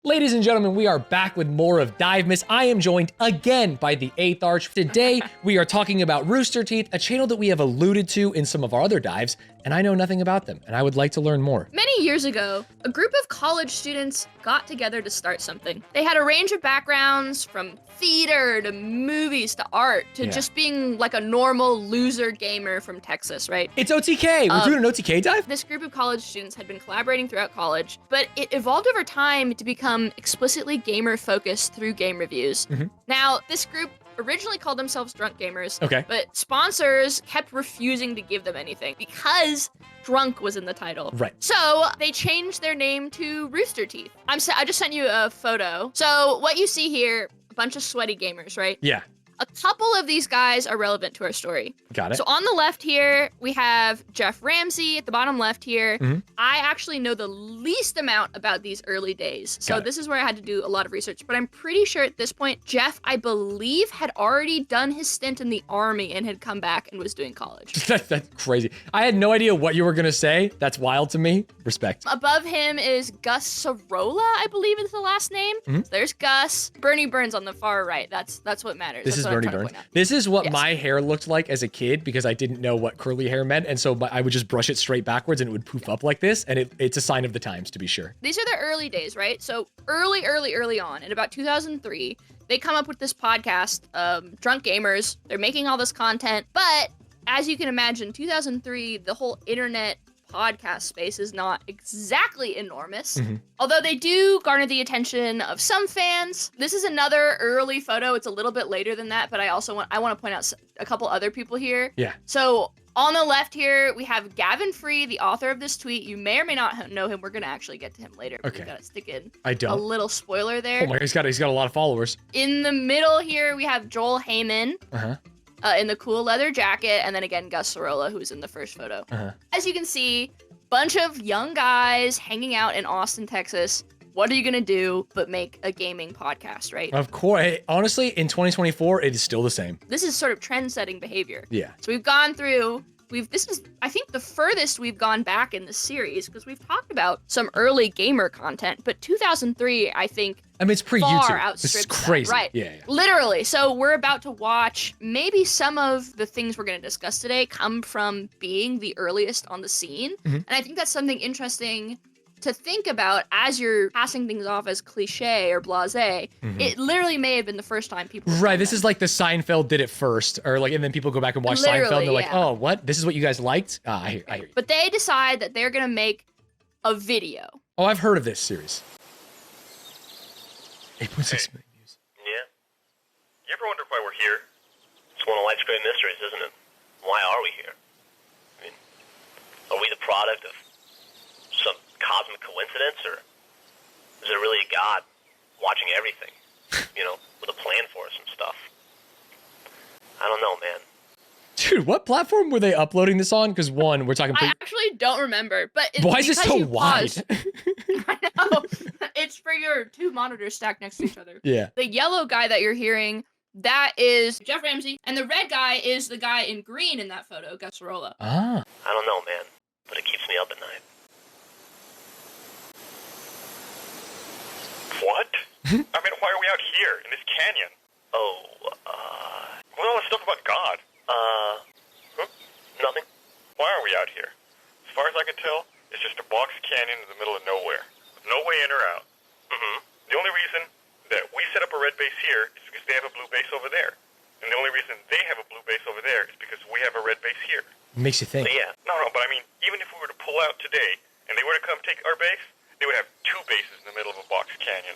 Ladies and gentlemen, we are back with more of Dive Miss. I am joined again by the 8th Arch. Today, we are talking about Roosterteeth, a channel that we have alluded to in some of our other dives, and I know nothing about them, and I would like to learn more. Many years ago, a group of college students got together to start something. They had a range of backgrounds, from theater to movies to art to just being like a normal loser gamer from Texas, right? It's OTK. We're doing an OTK dive? This group of college students had been collaborating throughout college, but it evolved over time to become explicitly gamer-focused through game reviews. Now, this group originally called themselves Drunk Gamers, but sponsors kept refusing to give them anything because drunk was in the title. Right. So they changed their name to Roosterteeth. I just sent you a photo. So what you see here, a bunch of sweaty gamers, right? Yeah. A couple of these guys are relevant to our story. Got it. So on the left here, we have Jeff Ramsey. At the bottom left here, I actually know the least amount about these early days. So this is where I had to do a lot of research. But I'm pretty sure at this point, Jeff, I believe, had already done his stint in the army and had come back and was doing college. That's crazy. I had no idea what you were going to say. That's wild to me. Respect. Above him is Gus Sorolla, I believe is the last name. So there's Gus. Bernie Burns on the far right. That's what matters. This is Bernie Burns. This is what my hair looked like as a kid because I didn't know what curly hair meant. And so I would just brush it straight backwards and it would poof up like this. And it's a sign of the times, to be sure. These are the early days, right? So early on, in about 2003, they come up with this podcast, Drunk Gamers. They're making all this content. But as you can imagine, 2003, the whole internet podcast space is not exactly enormous, although they do garner the attention of some fans. This is another early photo. It's a little bit later than that, but I want to point out a couple other people here. Yeah. So on the left here, we have Gavin Free, the author of this tweet. You may or may not know him. We're going to actually get to him later. Okay. We got to stick in a little spoiler there. Oh my God, he's got a lot of followers. In the middle here, we have Joel Heyman. In the cool leather jacket, and then again, Gus Sorolla, who's in the first photo. As you can see, bunch of young guys hanging out in Austin, Texas. What are you gonna do but make a gaming podcast, right? Of course. Hey, honestly, in 2024, it is still the same. This is sort of trend-setting behavior. Yeah. So we've gone through, this is, I think, the furthest we've gone back in this series, because we've talked about some early gamer content, but 2003, I think, it's pre-YouTube. This is crazy. That, right? Yeah. Literally. So we're about to watch maybe some of the things we're going to discuss today come from being the earliest on the scene. And I think that's something interesting to think about as you're passing things off as cliche or blasé. It literally may have been the first time people. Right. This is like the Seinfeld did it first, or like, and then people go back and watch Seinfeld and they're like, oh, what? This is what you guys liked? I hear you. But they decide that they're going to make a video. Oh, I've heard of this series. 8.6 million views. Yeah. You ever wonder why we're here? It's one of life's great mysteries, isn't it? Why are we here? I mean, are we the product of some cosmic coincidence, or is there really a God watching everything? With a plan for us and stuff. I don't know, man. Dude, what platform were they uploading this on? Because one, we're talking. I actually don't remember, but it's why is this so wide? I know. It's for your two monitors stacked next to each other. Yeah. The yellow guy that you're hearing, that is Jeff Ramsey, and the red guy is the guy in green in that photo, Gus Sorolla. Ah. I don't know, man, but it keeps me up at night. What? I mean, why are we out here in this canyon? What all this stuff about God? Nothing. Why are we out here? As far as I can tell, it's just a box canyon in the middle of nowhere, with no way in or out. The only reason that we set up a red base here is because they have a blue base over there. And the only reason they have a blue base over there is because we have a red base here. Makes you think. So, yeah. No, but I mean, even if we were to pull out today, and they were to come take our base, they would have two bases in the middle of a box canyon.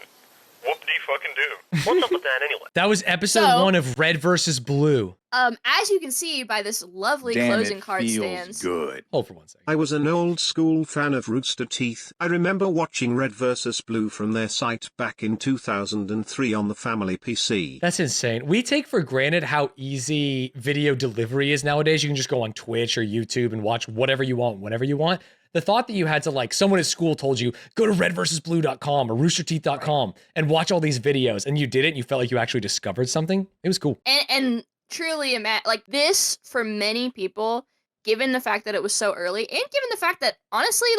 Whoop-de-fucking-do. What's up with that anyway? That was episode 1 of Red versus Blue. As you can see by this lovely closing card Stanz. Good. Hold for 1 second. I was an old school fan of Roosterteeth. I remember watching Red vs. Blue from their site back in 2003 on the family PC. That's insane. We take for granted how easy video delivery is nowadays. You can just go on Twitch or YouTube and watch whatever you want, whenever you want. The thought that you had to, someone at school told you, go to redversusblue.com or roosterteeth.com and watch all these videos, and you did it and you felt like you actually discovered something. It was cool. And truly, this, for many people, given the fact that it was so early, and given the fact that, honestly,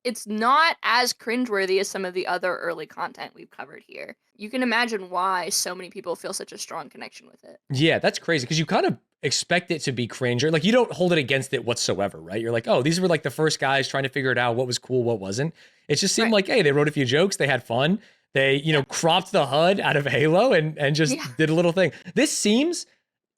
It's not as cringeworthy as some of the other early content we've covered here. You can imagine why so many people feel such a strong connection with it. Yeah, that's crazy because you kind of expect it to be cringe, or like you don't hold it against it whatsoever, right? You're like, oh, these were like the first guys trying to figure it out, what was cool, what wasn't. It just seemed like, hey, they wrote a few jokes, they had fun, they, cropped the HUD out of Halo and just did a little thing. This seems,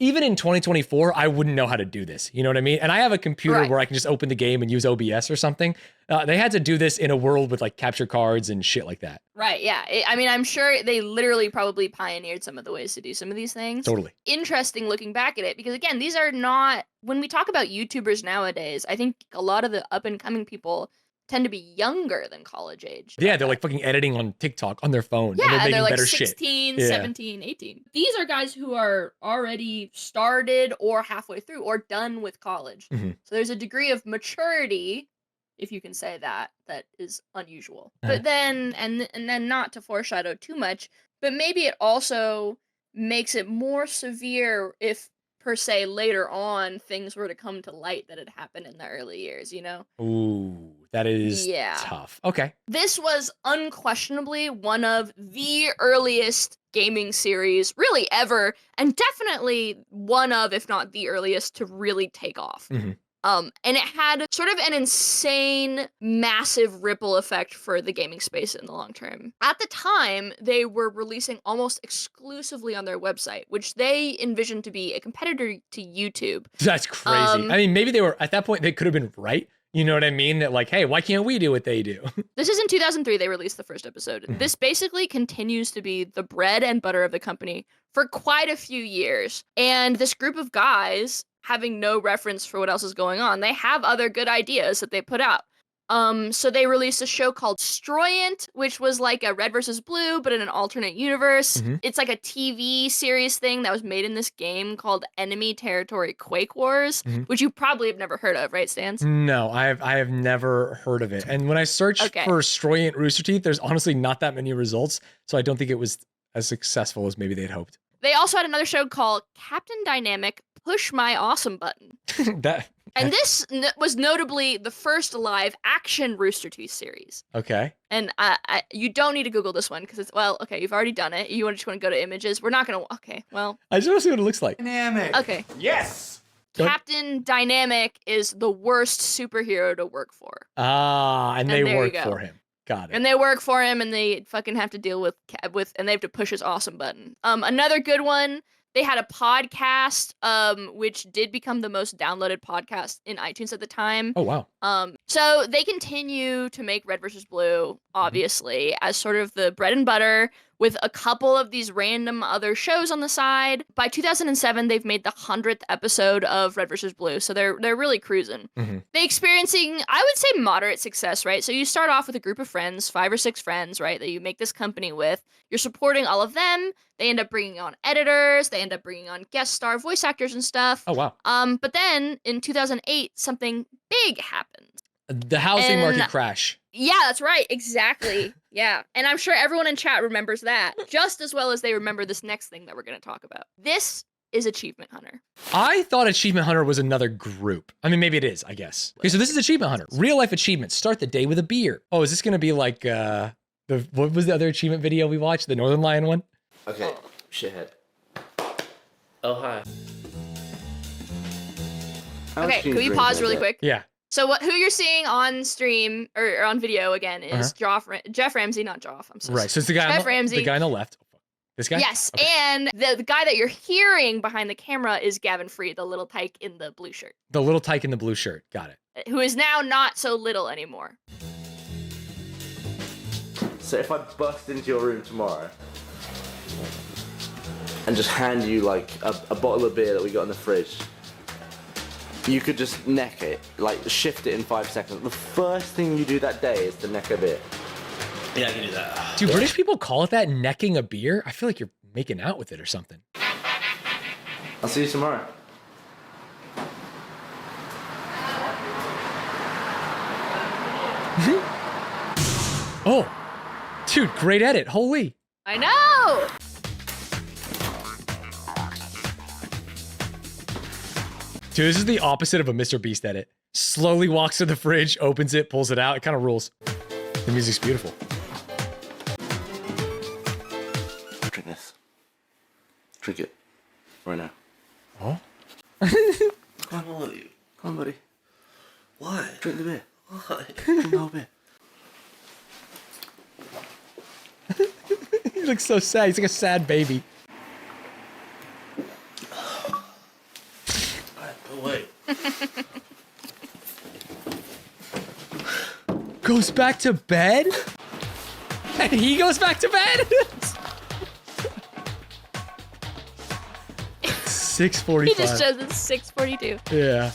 even in 2024, I wouldn't know how to do this. You know what I mean? And I have a computer where I can just open the game and use OBS or something. They had to do this in a world with like capture cards and shit like that. Right, yeah. I mean, I'm sure they literally probably pioneered some of the ways to do some of these things. Totally. Interesting looking back at it, because again, these are not, when we talk about YouTubers nowadays, I think a lot of the up and coming people tend to be younger than college age. Yeah, they're like fucking editing on TikTok on their phone. Yeah, and they're making they're like better 16, shit. 17, 18. These are guys who are already started or halfway through or done with college. Mm-hmm. So there's a degree of maturity, if you can say that is unusual. But then, and then not to foreshadow too much, but maybe it also makes it more severe if, per se, later on things were to come to light that had happened in the early years, Ooh, that is tough. Okay. This was unquestionably one of the earliest gaming series really ever, and definitely one of, if not the earliest, to really take off. Mm-hmm. And it had sort of an insane, massive ripple effect for the gaming space in the long term. At the time, they were releasing almost exclusively on their website, which they envisioned to be a competitor to YouTube. That's crazy. I mean, maybe they were, at that point, they could have been right. You know what I mean? That like, hey, why can't we do what they do? This is in 2003, they released the first episode. Mm-hmm. This basically continues to be the bread and butter of the company for quite a few years. And this group of guys, having no reference for what else is going on, they have other good ideas that they put out. So they released a show called Stroyant, which was like a Red versus Blue, but in an alternate universe. Mm-hmm. It's like a TV series thing that was made in this game called Enemy Territory Quake Wars, which you probably have never heard of, right, Stanz? No, I have never heard of it. And when I searched for Stroyant Roosterteeth, there's honestly not that many results. So I don't think it was as successful as maybe they'd hoped. They also had another show called Captain Dynamic Push My Awesome Button. And this was notably the first live action Rooster Teeth series. Okay. And you don't need to Google this one because it's, well, okay, you've already done it. You just want to go to images. We're not going to, okay, well. I just want to see what it looks like. Dynamic. Okay. Yes. Captain Dynamic is the worst superhero to work for. And they work for him. Got it. And they work for him, and they fucking have to deal with, and they have to push his awesome button. Another good one, they had a podcast, which did become the most downloaded podcast in iTunes at the time. Oh, wow. So they continue to make Red versus Blue, obviously, as sort of the bread and butter, with a couple of these random other shows on the side. By 2007, they've made the 100th episode of Red vs. Blue, so they're really cruising. They experiencing, I would say, moderate success, right? So you start off with a group of friends, 5 or 6 friends, right, that you make this company with. You're supporting all of them. They end up bringing on editors. They end up bringing on guest star voice actors and stuff. Oh, wow. But then in 2008, something big happened. The housing market crash. Yeah, that's right. Exactly. Yeah. And I'm sure everyone in chat remembers that just as well as they remember this next thing that we're going to talk about. This is Achievement Hunter. I thought Achievement Hunter was another group. I mean, maybe it is, I guess. Okay, so this is Achievement Hunter. Real life achievements. Start the day with a beer. Oh, is this going to be like, what was the other achievement video we watched? The Northern Lion one? Okay, shithead. Oh, hi. Okay, can we pause really quick? Yeah. So who you're seeing on stream or on video again is Jeff Ramsey, not Joff. I'm so right. So it's the guy Ramsey. The guy on the left. This guy? Yes. Okay. And the guy that you're hearing behind the camera is Gavin Free, the little tyke in the blue shirt. The little tyke in the blue shirt. Got it. Who is now not so little anymore. So if I bust into your room tomorrow and just hand you like a bottle of beer that we got in the fridge, you could just neck it, like shift it in 5 seconds. The first thing you do that day is to neck a beer. Yeah, I can do that. Do British people call it that, necking a beer? I feel like you're making out with it or something. I'll see you tomorrow. Oh, dude, great edit. Holy. I know. Dude, this is the opposite of a Mr. Beast edit. slowly walks to the fridge, opens it, pulls it out. It kind of rules. The music's beautiful. Drink this. Drink it. Right now. Oh? What's going on with you? Come on, buddy. What? Drink the beer. What? Drink the whole beer. He looks so sad. He's like a sad baby. Go away. Goes back to bed? And he goes back to bed? 6:45. He just shows it's 6:42. Yeah.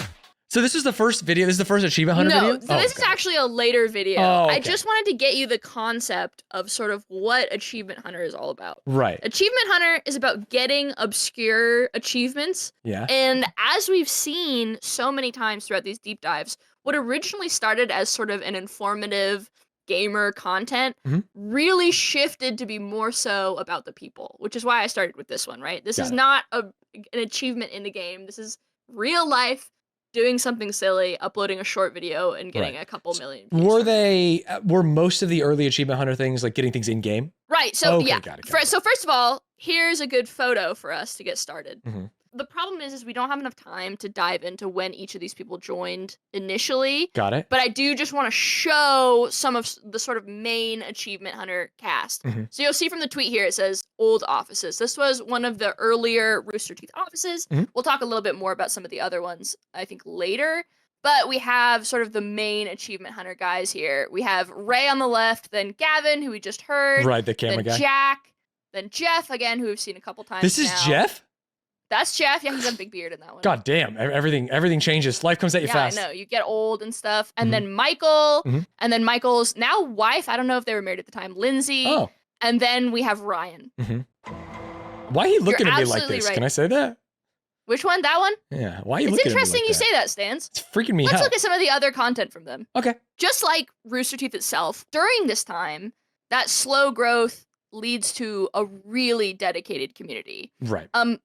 So this was the first video. This is the first Achievement Hunter video? No, so this is actually a later video. Oh, I okay. just wanted to get you the concept of sort of what Achievement Hunter is all about. Right. Achievement Hunter is about getting obscure achievements. Yeah. And as we've seen so many times throughout these deep dives, what originally started as sort of an informative gamer content really shifted to be more so about the people, which is why I started with this one, right? This is not an achievement in the game. This is real life doing something silly, uploading a short video and getting a couple million views. Were most of the early Achievement Hunter things like getting things in game? Right. So Okay, yeah. got it. So first of all, here's a good photo for us to get started. Mhm. The problem is we don't have enough time to dive into when each of these people joined initially. Got it. But I do just want to show some of the sort of main Achievement Hunter cast. Mhm. So you'll see from the tweet here, it says old offices. This was one of the earlier Roosterteeth offices. Mhm. We'll talk a little bit more about some of the other ones, I think, later. But we have sort of the main Achievement Hunter guys here. We have Ray on the left, then Gavin, who we just heard. Right, the camera then guy. Jack, then Jeff, again, who we've seen a couple times This is now. Jeff? That's Jeff. Yeah, he's got a big beard in that one. God damn. Everything changes. Life comes at you Yeah, fast. I know. You get old and stuff. And Mhm. then Michael, Mhm. and then Michael's now wife. I don't know if they were married at the time. Lindsay. Oh. And then we have Ryan. Why are you looking at me like absolutely this? right. Can I say that? Which one? That one? Yeah. Why are you It's looking interesting at me you like say that, Stanz. It's freaking me Let's out. look at some of the other content from them. Okay. Just like Rooster Teeth itself, during this time, that slow growth leads to a really dedicated community. Right. And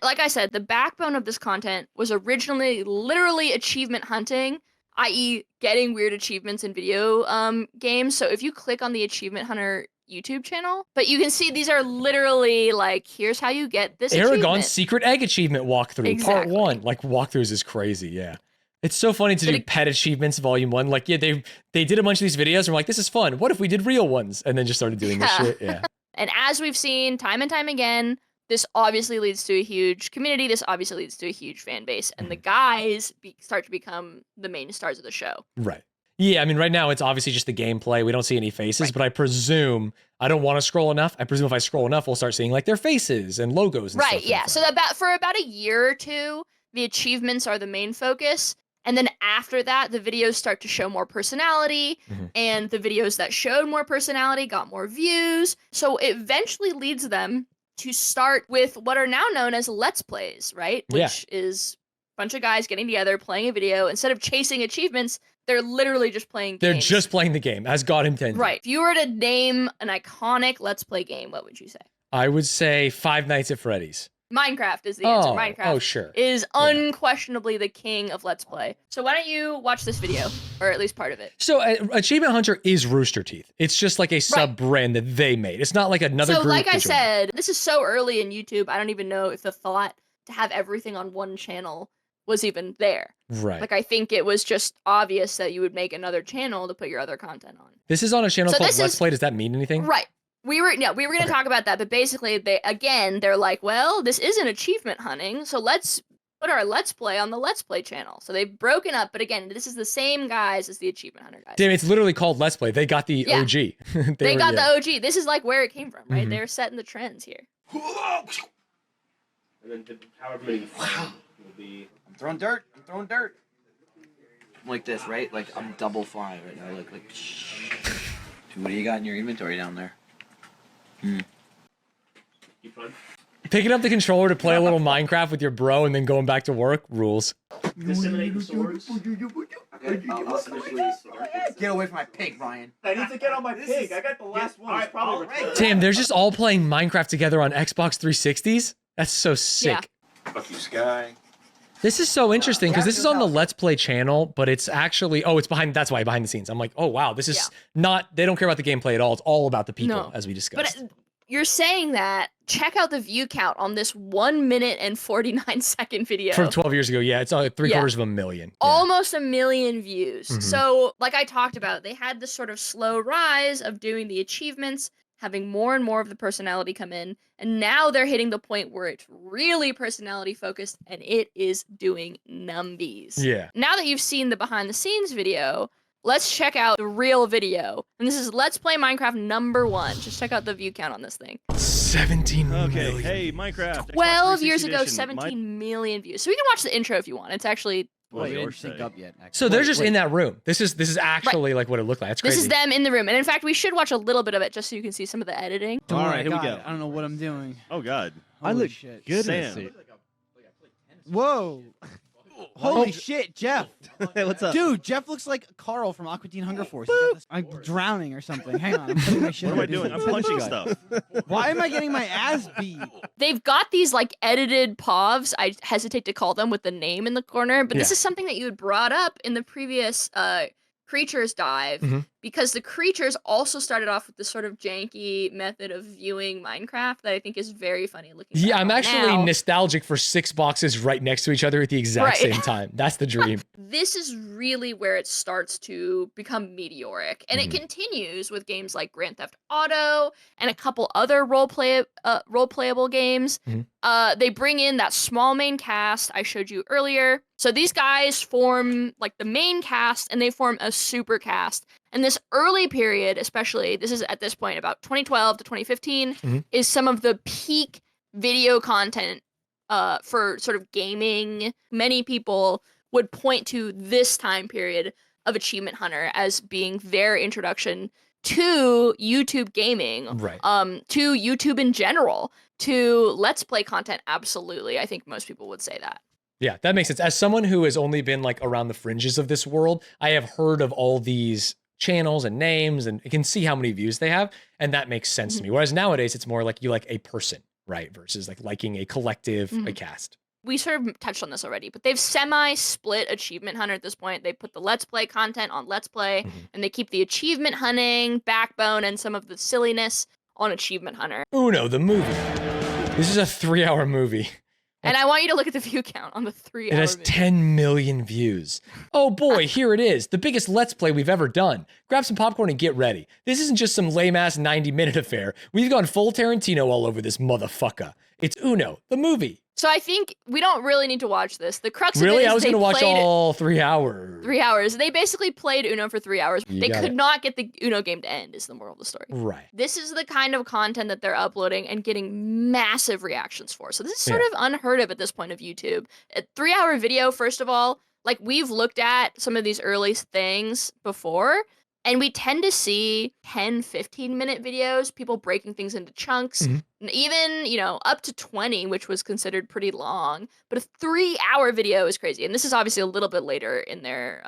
like I said, the backbone of this content was originally literally achievement hunting, i.e. getting weird achievements in video games. So if you click on the Achievement Hunter YouTube channel, but you can see these are literally like, here's how you get this Aragon's achievement. Secret Egg Achievement walkthrough, part Exactly. 1. Like, walkthroughs is crazy, yeah. It's so funny to do pet achievements volume 1. Like, yeah, they did a bunch of these videos and we're like, this is fun. What if we did real ones? And then just started doing this shit, yeah. And as we've seen time and time again, this obviously leads to a huge community. This obviously leads to a huge fan base. And the guys start to become the main stars of the show. Right. Yeah, I mean, right now it's obviously just the gameplay. We don't see any faces, but I presume I don't want to scroll enough. I presume if I scroll enough, we'll start seeing like their faces and logos and stuff. Right, yeah. So for about a year or two, the achievements are the main focus. And then after that, the videos start to show more personality, and the videos that showed more personality got more views. So it eventually leads them to start with what are now known as Let's Plays, right? Which is a bunch of guys getting together, playing a video. Instead of chasing achievements, they're literally just playing games. They're just playing the game, as God intended. Right. If you were to name an iconic Let's Play game, what would you say? I would say Five Nights at Freddy's. Minecraft is the answer. Minecraft sure. is unquestionably the king of Let's Play. So why don't you watch this video, or at least part of it? So Achievement Hunter is Roosterteeth. It's just like a sub-brand that they made. It's not like another group. So like I to join. said, this is so early in YouTube, I don't even know if the thought to have everything on one channel was even there. Right. Like, I think it was just obvious that you would make another channel to put your other content on. This is on a channel So called this Let's is- Play. Does that mean anything? Right. We were going to talk about that, but basically they're like, well, this isn't achievement hunting, so let's put our Let's Play on the Let's Play channel. So they've broken up, but again, this is the same guys as the Achievement Hunter guys. Damn, it's literally called Let's Play. They got the Yeah. OG. They got the OG. This is like where it came from, right? Mhm. They're setting the trends here. And then however many will be. I'm throwing dirt. I'm like this, right? Like I'm double flying right now. Like. What do you got in your inventory down there? Keep fun. Picking up the controller to play a little Minecraft with your bro and then going back to work rules. Disseminate the swords. Okay, I'll officially start. Get away from my pig, Ryan. I need to get on my pig. I got the last one. It's probably retarded. Damn, they're just all playing Minecraft together on Xbox 360s? That's so sick. Yeah. Fuck you, Sky. This is so interesting because Yeah, this is on the Let's Play channel, but it's actually, it's behind, that's why behind the scenes. I'm like, oh wow, this is not, they don't care about the gameplay at all. It's all about the people, as we discussed. But you're saying that, check out the view count on this 1 minute and 49 second video. From 12 years ago, it's like 750,000. Yeah. Almost 1 million views. Mhm. So, like I talked about, they had this sort of slow rise of doing the achievements, having more and more of the personality come in, and now they're hitting the point where it's really personality focused, and it is doing numbies. Yeah. Now that you've seen the behind the scenes video, let's check out the real video. And this is Let's Play Minecraft #1. Just check out the view count on this thing. 17 Okay, million. hey, Minecraft. 12 Xbox years ago, 360 edition. 17 million views. So we can watch the intro if you want. It's actually... Well, we your didn't sync say. up yet. Actually. So they're just in that room. This is actually like what it looked like. That's crazy. This is them in the room. And in fact, we should watch a little bit of it just so you can see some of the editing. All right, here we God, go. I don't know what I'm doing. Oh God. Holy I look shit. good Sam. in this suit. Whoa. Holy shit, Jeff. Hey, what's up? Dude, Jeff looks like Carl from Aqua Teen Hunger Force. He got this- I'm drowning or something. Hang on. I'm putting my shit What am I up. doing? I'm punching stuff. Why am I getting my ass beat? They've got these like edited POVs. I hesitate to call them with the name in the corner, but this Yeah. is something that you had brought up in the previous Creatures dive Mhm. because the Creatures also started off with this sort of janky method of viewing Minecraft that I think is very funny looking. Yeah, back I'm on actually now. nostalgic for 6 boxes right next to each other at the exact Right. same time. That's the dream. This is really where it starts to become meteoric, and Mhm. it continues with games like Grand Theft Auto and a couple other role playable games. Mhm. They bring in that small main cast I showed you earlier. So these guys form like the main cast, and they form a super cast. And this early period, especially, this is at this point about 2012 to 2015, Mhm. is some of the peak video content for sort of gaming. Many people would point to this time period of Achievement Hunter as being their introduction to YouTube gaming, Right. to YouTube in general, to Let's Play content. Absolutely, I think most people would say that. Yeah, that makes sense. As someone who has only been like around the fringes of this world, I have heard of all these channels and names and can see how many views they have, and that makes sense to me. Whereas nowadays it's more like you like a person, right? Versus like liking a collective, a cast. We sort of touched on this already, but they've semi-split Achievement Hunter at this point. They put the Let's Play content on Let's Play, and they keep the achievement hunting backbone and some of the silliness on Achievement Hunter. Uno, the movie. This is a 3-hour movie. And I want you to look at the view count on the 3-hour It has video. 10 million views. Oh boy, here it is. The biggest Let's Play we've ever done. Grab some popcorn and get ready. This isn't just some lame-ass 90-minute affair. We've gone full Tarantino all over this motherfucker. It's Uno, the movie. So I think we don't really need to watch this. The crux of Really? it is I was they going to watch played all 3 hours. 3 hours. They basically played Uno for 3 hours. You They got could it. not get the Uno game to end, is the moral of the story. Right. This is the kind of content that they're uploading and getting massive reactions for. So this is sort of unheard of at this point of YouTube. A 3-hour video, first of all, like we've looked at some of these early things before, and we tend to see 10, 15-minute videos, people breaking things into chunks, Mhm. and even, up to 20, which was considered pretty long. But a 3-hour video is crazy. And this is obviously a little bit later in their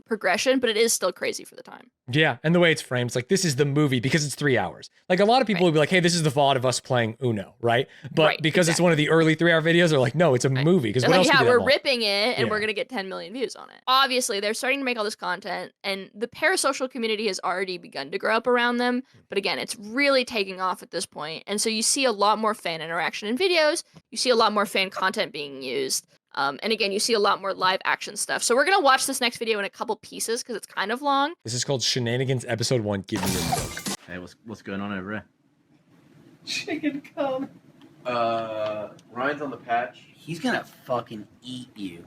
progression, but it is still crazy for the time. Yeah, and the way it's framed, it's like this is the movie because it's 3 hours. Like a lot of people would be like, hey, this is the VOD of us playing Uno, right? But Right, because it's one of the early 3-hour videos, they're like, no, it's a movie. Because They're what like, else could yeah, be that we're long? ripping it, and we're Yeah. gonna get 10 million views on it. Obviously, they're starting to make all this content, and the parasocial community has already begun to grow up around them. But again, it's really taking off at this point, and so you see a lot more fan interaction in videos. You see a lot more fan content being used. And again, you see a lot more live action stuff. So we're gonna watch this next video in a couple pieces because it's kind of long. This is called Shenanigans Episode 1, Give Me Your Milk. Hey, what's going on over here? Chicken come. Ryan's on the patch. He's gonna fucking eat you.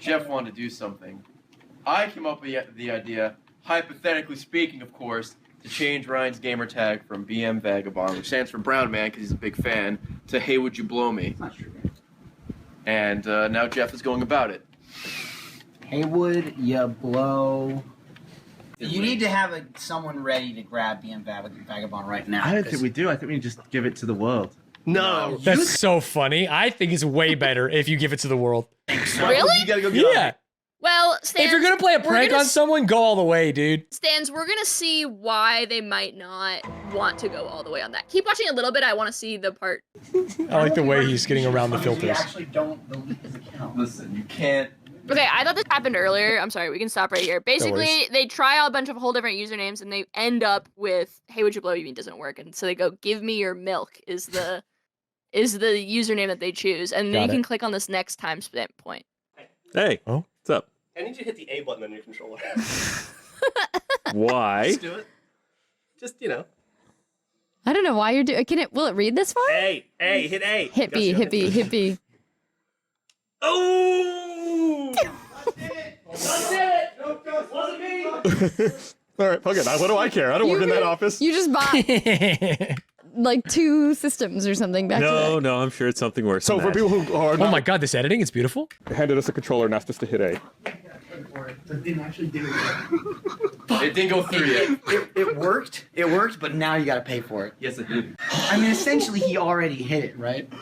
Jeff wanted to do something. I came up with the idea, hypothetically speaking, of course, to change Ryan's gamer tag from BM Vagabond, which stands for Brown Man because he's a big fan, to Hey Would You Blow Me? Not true. And now Jeff is going about it. Haywood, you blow. You need to have someone ready to grab BM Vagabond right now. I don't think we do. I think we just give it to the world. No. That's so funny. I think it's way better if you give it to the world. Really? You gotta go get on Yeah. it. Well, Stans, If you're gonna play a we're prank gonna on someone, go all the way, dude. Stans, we're gonna see why they might not want to go all the way on that. Keep watching a little bit. I want to see the part. I like the way he's getting around the filters. We actually don't delete his account. Listen, you can't. Okay, I thought this happened earlier. I'm sorry, we can stop right here. Basically, they try out a bunch of whole different usernames, and they end up with "Hey, would you blow me?" doesn't work, and so they go "Give me your milk" is the username that they choose, and then you can click on this next timestamp point. Hey. Oh. What's up? I need you to hit the A button on your controller. Why? Just do it. Just, I don't know why you're doing. Will it read this far? A, hit A. Hit B, hit B, hit B. Oh! That's it! Nope, wasn't me! All right, fuck it. What do I care? I don't work in that office. You just bought like 2 systems or something back to back. No, I'm sure it's something worse. So than for that. people who are oh my god, this editing, it's beautiful. They handed us a controller and asked us to hit A. It didn't actually do it. It didn't go through yet. It worked. It worked, but now you gotta pay for it. Yes, it did. I mean, essentially, he already hit it, right?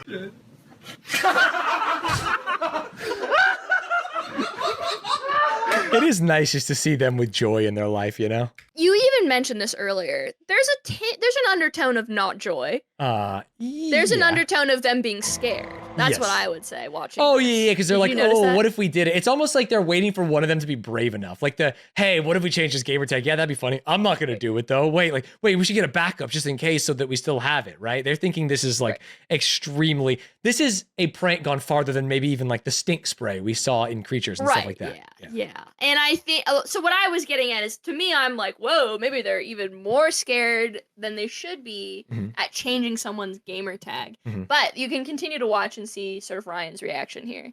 It is nice just to see them with joy in their life, you know? You even mentioned this earlier. There's an undertone of not joy. There's an undertone of them being scared. That's what I would say watching. Oh, this. yeah, because they're Did like, you notice oh, that? what if we did it? It's almost like they're waiting for one of them to be brave enough. Like hey, what if we change this gamer tag? Yeah, that'd be funny. I'm not going to do it, though. Wait, we should get a backup just in case so that we still have it, right? They're thinking this is like extremely, this is a prank gone farther than maybe even like the stink spray we saw in Creatures and stuff like that. Yeah. And I think, so what I was getting at is, to me, I'm like, whoa, maybe they're even more scared than they should be at changing someone's gamer tag. But you can continue to watch and see sort of Ryan's reaction here.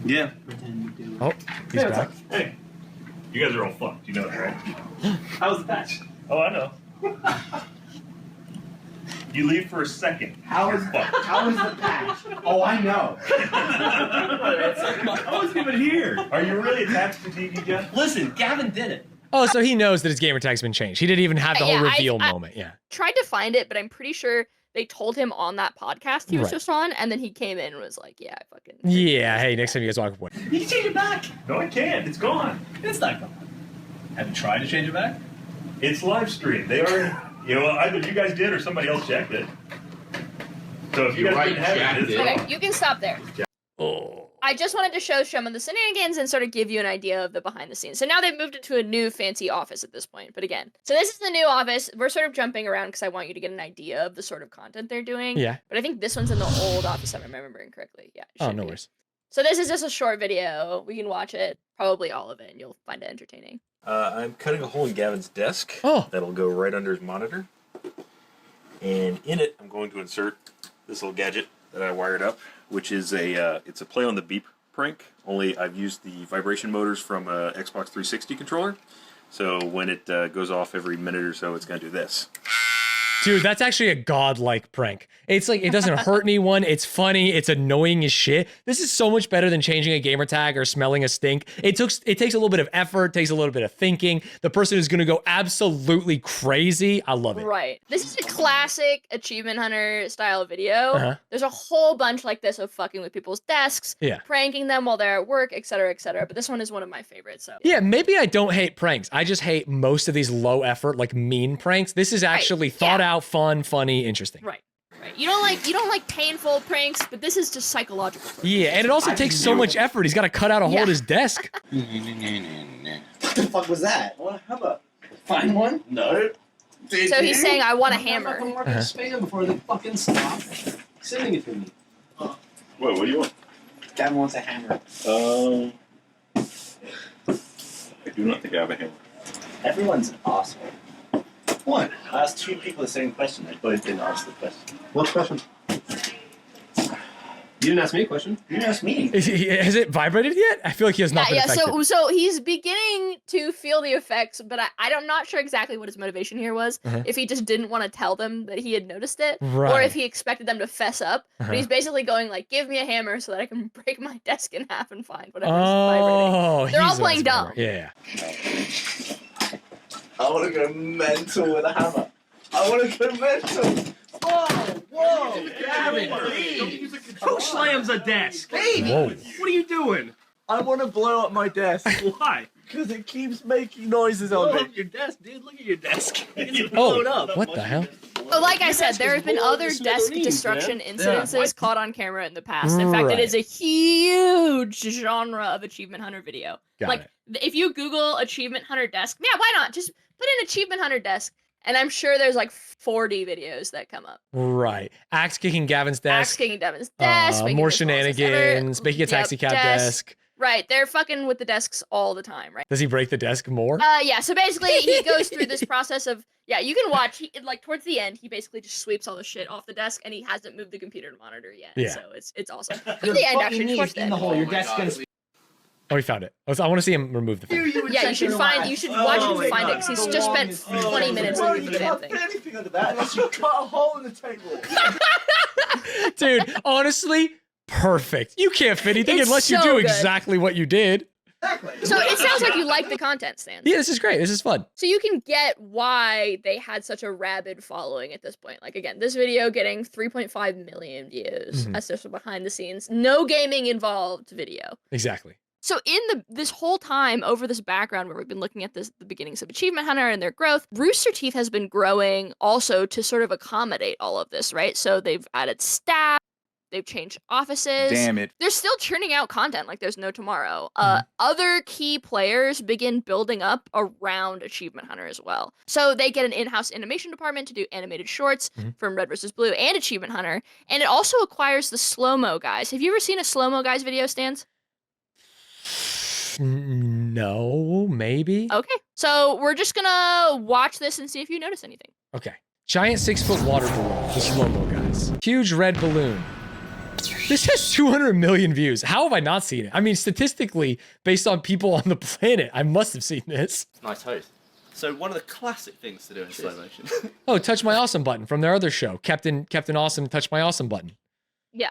Yeah. Oh, he's back. Hey, you guys are all fucked. You know that, right? How was the patch? Oh, I know. You leave for a second. How is the patch? Oh, I know. I wasn't even here. Are you really attached to TV, Jeff? Listen, Gavin did it. Oh, so he knows that his gamer tag's been changed. He didn't even have the whole reveal moment. Yeah. Tried to find it, but I'm pretty sure they told him on that podcast he was just on, and then he came in and was like, yeah, I fucking... Yeah, hey, next time you guys walk away. You can change it back. No, I can't. It's gone. It's not gone. Have you tried to change it back? It's live stream. They already, either you guys did or somebody else checked it. So if you guys didn't have it, it's Okay, gone. you can stop there. Oh. I just wanted to show some of the shenanigans and sort of give you an idea of the behind the scenes. So now they've moved it to a new fancy office at this point. But again, so this is the new office. We're sort of jumping around because I want you to get an idea of the sort of content they're doing. Yeah. But I think this one's in the old office, if I'm remembering correctly. Yeah. Oh, no worries. So this is just a short video. We can watch it, probably all of it, and you'll find it entertaining. I'm cutting a hole in Gavin's desk. Oh. That'll go right under his monitor. And in it, I'm going to insert this little gadget that I wired up, which is it's a play on the beep prank, only I've used the vibration motors from a Xbox 360 controller. So when it goes off every minute or so, it's going to do this. Dude, that's actually a godlike prank. It's like, it doesn't hurt anyone. It's funny. It's annoying as shit. This is so much better than changing a gamer tag or smelling a stink. It takes a little bit of effort, takes a little bit of thinking. The person is going to go absolutely crazy. I love it. Right. This is a classic Achievement Hunter style video. There's a whole bunch like this of fucking with people's desks, pranking them while they're at work, etc., etc. But this one is one of my favorites. So yeah, maybe I don't hate pranks. I just hate most of these low effort, like mean pranks. This is actually thought out, fun, funny, interesting. Right. You don't like painful pranks, but this is just psychological. Pranks. Yeah, and it also takes so much effort. He's got to cut out a hole in his desk. What the fuck was that? How about find one? No. So he's saying, I want a hammer. I'm working spam before they fucking stop sending it to me. What do you want? Gavin wants a hammer. I do not think I have a hammer. Everyone's awesome. What? I asked 2 people the same question. They both didn't answer the question. What question? You didn't ask me a question. You didn't ask me. Has it vibrated yet? I feel like he has not been affected. So he's beginning to feel the effects, but I'm not sure exactly what his motivation here was. If he just didn't want to tell them that he had noticed it, or if he expected them to fess up. But he's basically going like, "Give me a hammer so that I can break my desk in half and find whatever's vibrating." They're all playing dumb. Yeah. I want to go mental with a hammer. I want to go mental. Whoa, Gavin, please. Who slams a desk? Baby, Whoa. what are you doing? I want to blow up my desk. Why? Because it keeps making noises on Blow me. up your desk, dude. Look at your desk. It's Oh, blown up. what the hell? But like I said, desk there is have been blown other to desk smithereens, destruction man. incidences caught on camera in the past. In fact, it is a huge genre of Achievement Hunter video. Got it. If you Google Achievement Hunter desk, yeah, why not? Just put in Achievement Hunter desk, and I'm sure there's like 40 videos that come up. Right. Axe kicking Gavin's desk. Axe kicking Devin's desk. making More the smallest shenanigans. ever- Making a taxi cab desk. Right, they're fucking with the desks all the time, right? Does he break the desk more? Yeah, so basically he goes through this process of, yeah, you can watch, like towards the end, he basically just sweeps all the shit off the desk and he hasn't moved the computer to monitor yet. Yeah. So it's awesome. Go to the end, actually, just watch the end. Your desk's gonna. Oh, he found it. I want to see him remove the thing. Yeah, you should watch him find it, because he's just spent 20 minutes looking for the damn thing. Anything under that unless you cut a hole in the table. Dude, honestly, perfect. You can't fit anything It's unless you so do good. exactly what you did. So it sounds like you like the content, Stanz. Yeah, this is great. This is fun. So you can get why they had such a rabid following at this point. Like, again, this video getting 3.5 million views. Mhm. That's just a behind the scenes, no gaming involved video. Exactly. So in this whole time over this background where we've been looking at the beginnings of Achievement Hunter and their growth, Roosterteeth has been growing also to sort of accommodate all of this, right? So they've added staff, they've changed offices. Damn it. They're still churning out content like there's no tomorrow. Other key players begin building up around Achievement Hunter as well. So they get an in-house animation department to do animated shorts from Red vs. Blue and Achievement Hunter, and it also acquires the slow-mo guys. Have you ever seen a slow-mo guys video, Stanz? No, maybe. Okay, so we're just gonna watch this and see if you notice anything. Okay. Giant 6-foot water balloon. The slow-mo guys. Huge red balloon. This has 200 million views. How have I not seen it? I mean, statistically, based on people on the planet, I must have seen this. Nice host. So one of the classic things to do in slow motion. Oh, touch my awesome button from their other show. Captain Awesome, touch my awesome button. Yeah.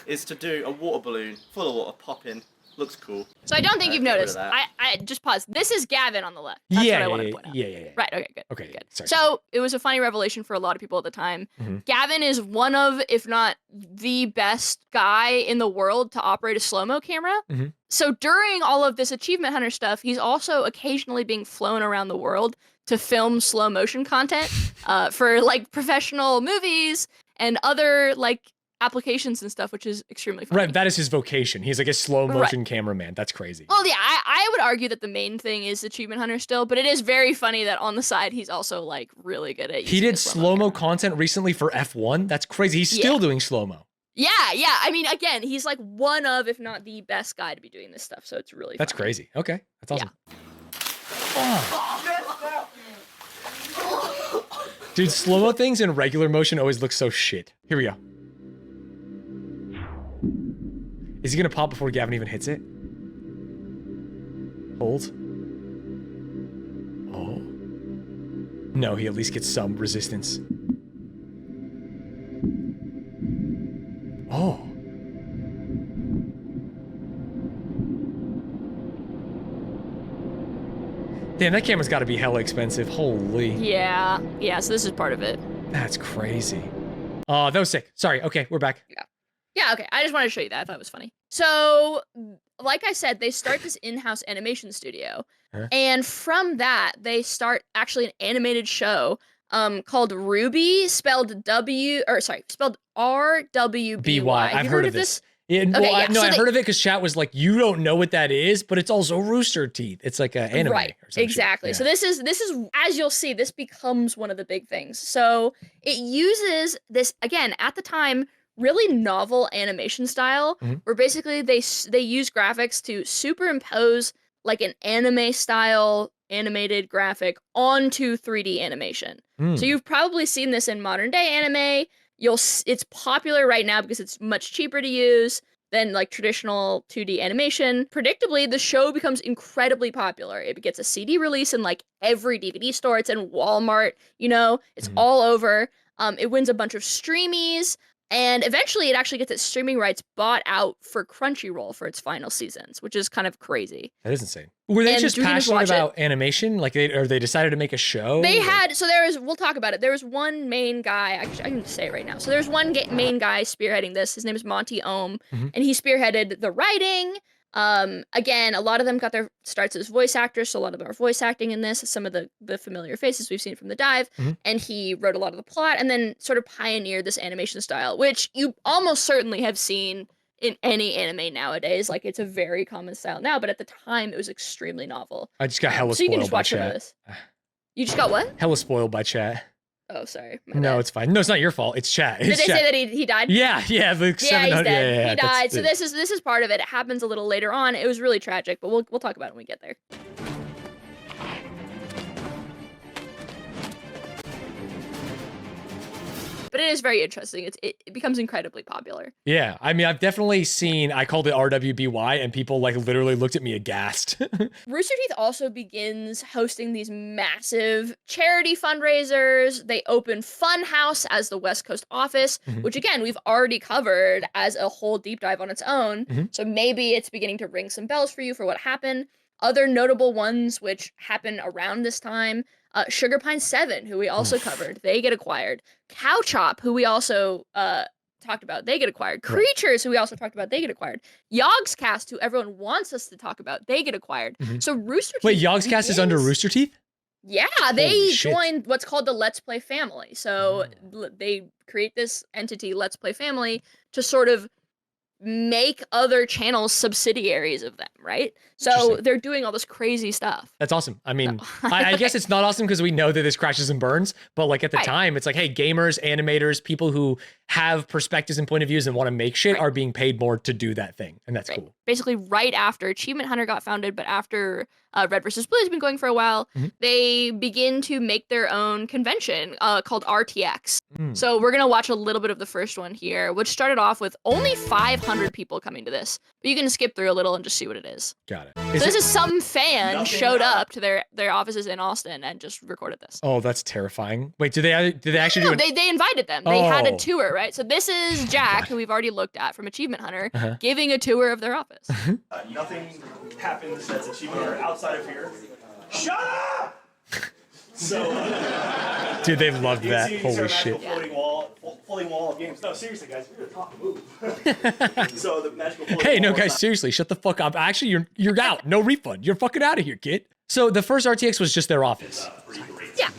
is to do a water balloon full of water, pop in. Looks cool. So I don't think you've Get rid of noticed. that. I just pause. This is Gavin on the left. That's Yeah, what I want yeah, to point out. yeah. Right. Okay. Good. Okay. Good. Sorry. So it was a funny revelation for a lot of people at the time. Mhm. Gavin is one of, if not the best guy in the world to operate a slow-mo camera. Mhm. So during all of this Achievement Hunter stuff, he's also occasionally being flown around the world to film slow motion content for like professional movies and other like applications and stuff, which is extremely funny. Right, that is his vocation. He's like a slow motion cameraman. That's crazy. Well, yeah, I would argue that the main thing is Achievement Hunter still, but it is very funny that on the side he's also like really good at. He using did the slow-mo. slow-mo content recently for F1. That's crazy. He's still doing slow-mo. Yeah. I mean, again, he's like one of, if not the best guy to be doing this stuff. So it's really. That's funny. crazy. Okay, that's awesome. Dude, slow-mo things in regular motion always look so shit. Here we go. Is he gonna pop before Gavin even hits it? Hold. Oh. No, he at least gets some resistance. Oh. Damn, that camera's gotta be hella expensive. Holy. Yeah. So this is part of it. That's crazy. Oh, that was sick. Sorry. Okay, we're back. Yeah, okay. I just wanted to show you that. I thought it was funny. So, like I said, they start this in-house animation studio. Huh? And from that, they start actually an animated show called Ruby, spelled R-W-B-Y. I've heard of this. Yeah, well, Okay, yeah, I so they- heard of it because chat was like, you don't know what that is, but it's also Roosterteeth. It's like an anime. Right, or some shit. exactly. Yeah. So this is as you'll see, this becomes one of the big things. So it uses this again at the time really novel animation style, Mhm. where basically they use graphics to superimpose like an anime style animated graphic onto 3D animation. Mm. So you've probably seen this in modern day anime. It's popular right now because it's much cheaper to use than like traditional 2D animation. Predictably, the show becomes incredibly popular. It gets a CD release in like every DVD store. It's in Walmart, it's all over. It wins a bunch of streamies. And eventually it actually gets its streaming rights bought out for Crunchyroll for its final seasons, which is kind of crazy. That is insane. Were they And just do we passionate watch it? about animation? Like, they decided to make a show? They had, we'll talk about it. There was one main guy, actually, I can say it right now. So there's one main guy spearheading this. His name is Monty Ohm, Mhm. and he spearheaded the writing, Again, a lot of them got their starts as voice actors, so a lot of them are voice acting in this. Some of the familiar faces we've seen from the dive, and he wrote a lot of the plot, and then sort of pioneered this animation style, which you almost certainly have seen in any anime nowadays. Like, it's a very common style now, but at the time it was extremely novel. I just got hella so you can spoiled just by watch some of chat. this. You just got what? Hella spoiled by chat. Oh, sorry. No, it's fine. No, it's not your fault. It's chat. Did It's they chat. say that he died? Yeah, the Yeah, he's 700. dead. Yeah, He died. So this is part of it. It happens a little later on. It was really tragic, but we'll talk about it when we get there. But it is very interesting. It becomes incredibly popular. Yeah, I mean, I've definitely seen. I called it RWBY, and people like literally looked at me aghast. Rooster Teeth also begins hosting these massive charity fundraisers. They open Funhouse as the West Coast office, which again, we've already covered as a whole deep dive on its own. So maybe it's beginning to ring some bells for you for what happened. Other notable ones which happen around this time, Sugar Pine 7, who we also covered, they get acquired. Cow Chop, who we also talked about, they get acquired. Creatures, who we also talked about, they get acquired. Yogscast, who everyone wants us to talk about, they get acquired. So Rooster Teeth. Wait, Yogscast is under Rooster Teeth? Yeah, they joined what's called the Let's Play family. So they create this entity, Let's Play family, to sort of make other channels subsidiaries of them, right? So they're doing all this crazy stuff. That's awesome. I mean, I guess it's not awesome because we know that this crashes and burns, but like at the time, it's like, hey, gamers, animators, people who have perspectives and point of views and want to make shit are being paid more to do that thing. And that's cool. Basically, right after Achievement Hunter got founded, but after Red vs. Blue has been going for a while, they begin to make their own convention called RTX. So we're going to watch a little bit of the first one here, which started off with only 500 people coming to this. But you can skip through a little and just see what it is. Got it. So this is some fan showed up to their offices in Austin and just recorded this. Oh, that's terrifying. Wait, did they actually do it? They invited them. They had a tour, right? So this is Jack, who we've already looked at from Achievement Hunter, giving a tour of their office. Nothing happens that's Achievement Hunter outside of here. Shut up! So, dude, they loved that. Holy shit. Floating wall of games. No, seriously, guys, we're gonna talk a move. So the magical floating Hey, no, wall guys, seriously, shut the fuck up. Actually, you're out. No refund. You're fucking out of here, kid. So the first RTX was just their office. Yeah.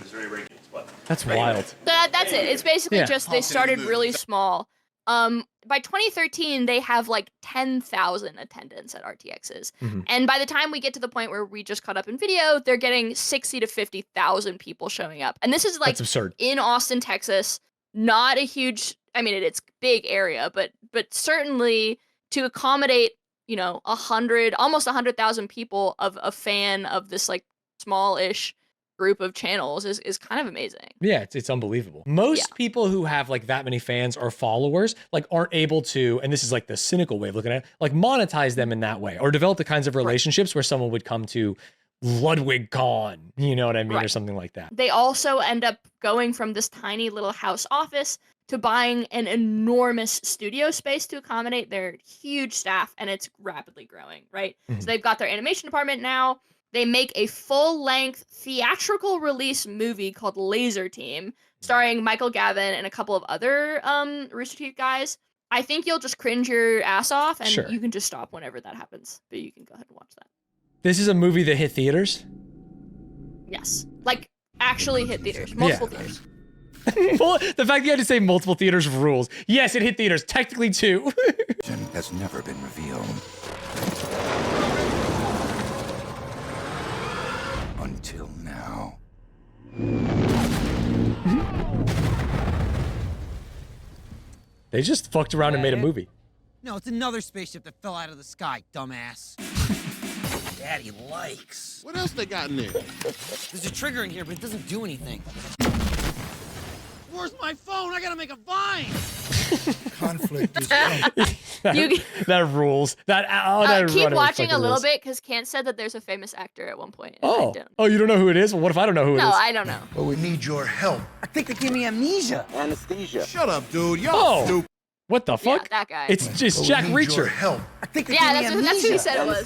That's wild. That's it. It's basically just they started really small. By 2013, they have like 10,000 attendance at RTXs. And by the time we get to the point where we just caught up in video, they're getting 60 to 50,000 people showing up. And this is like that's absurd. In Austin, Texas, not a huge, I mean, it's big area, but certainly to accommodate, almost 100,000 people of a fan of this like small-ish group of channels is kind of amazing. Yeah, it's unbelievable. Most people who have like that many fans or followers like aren't able to, and this is like the cynical way of looking at it, like monetize them in that way or develop the kinds of relationships where someone would come to Ludwig Con, you know what I mean, or something like that. They also end up going from this tiny little house office to buying an enormous studio space to accommodate their huge staff, and it's rapidly growing, right? So they've got their animation department now. They make a full-length theatrical release movie called Laser Team, starring Michael Gavin and a couple of other Rooster Teeth guys. I think you'll just cringe your ass off, and you can just stop whenever that happens. But you can go ahead and watch that. This is a movie that hit theaters? Yes. Like, actually hit theaters. Multiple theaters. Well, the fact that you had to say multiple theaters rules. Yes, it hit theaters. Technically, two. Has never been revealed. Until now. They just fucked around and made a movie. No, it's another spaceship that fell out of the sky, dumbass. Daddy likes. What else they got in there? There's a trigger in here, but it doesn't do anything. Where's my phone? I gotta make a vine. Conflict is that rules. That keep watching a little bit, because Kant said that there's a famous actor at one point. And I don't. Oh, you don't know who it is? Well, what if I don't know who it is? No, I don't know. Well, we need your help. I think they gave me amnesia. Anesthesia. Shut up, dude. Y'all stupid. What the fuck? Yeah, that guy. It's just Jack Reacher. Help. I think they Yeah, gave me that's who he amnesia. said it was.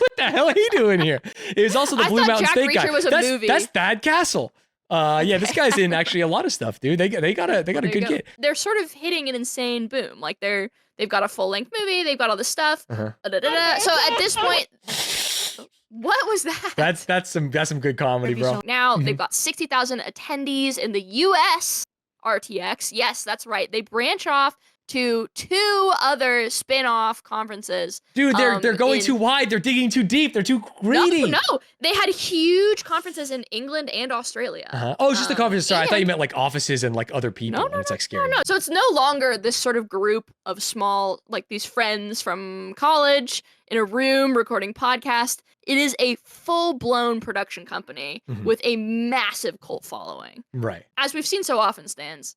What the hell are he doing here? It was also the I Blue thought Mountain Jack State guy. Reacher was a movie. That's Thad Castle. Yeah, this guy's in actually a lot of stuff, dude. They got a There good you go. kid. They're sort of hitting an insane boom. Like they've got a full-length movie, they've got all this stuff. Uh-huh. Da-da-da-da. So at this point, what was that? That's some good comedy, bro. Now Mhm. they've got 60,000 attendees in the US RTX. Yes, that's right. They branch off to 2 other spin-off conferences. Dude, they're going in- too wide. They're digging too deep. They're too greedy. No, they had huge conferences in England and Australia. Uh-huh. Oh, it's just the conference. Sorry, I thought you and- meant like offices and like other people. And it's like scary. No, so it's no longer this sort of group of small, like these friends from college in a room recording podcast. It is a full-blown production company Mhm. with a massive cult following. Right. As we've seen so often, Stanz,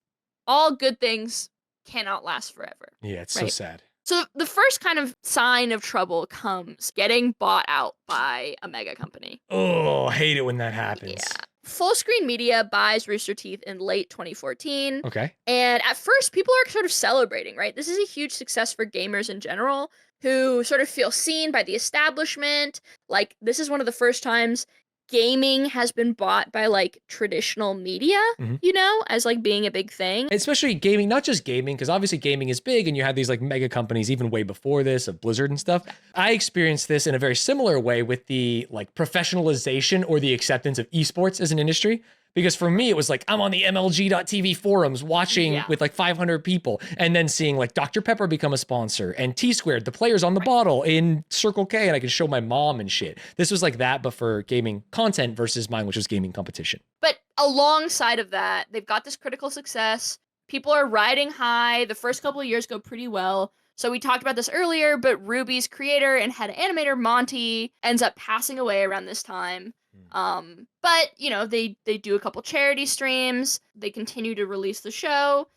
all good things cannot last forever. Yeah, it's so Right. sad. So the first kind of sign of trouble comes getting bought out by a mega company. Oh, I hate it when that happens. Full Screen Media buys Rooster Teeth in late 2014. Okay. And at first, people are sort of celebrating, right? This is a huge success for gamers in general who sort of feel seen by the establishment. Like, this is one of the first times gaming has been bought by like traditional media, Mhm. you know, as like being a big thing. Especially gaming, not just gaming, because obviously gaming is big and you have these like mega companies even way before this of Blizzard and stuff. I experienced this in a very similar way with the like professionalization or the acceptance of esports as an industry. Because for me, it was like, I'm on the MLG.TV forums watching with like 500 people and then seeing like Dr. Pepper become a sponsor and T-Squared, the players on the bottle in Circle K, and I could show my mom and shit. This was like that, but for gaming content versus mine, which was gaming competition. But alongside of that, they've got this critical success. People are riding high. The first couple of years go pretty well. So we talked about this earlier, but Ruby's creator and head animator Monty ends up passing away around this time. But you know, they do a couple charity streams. They continue to release the show.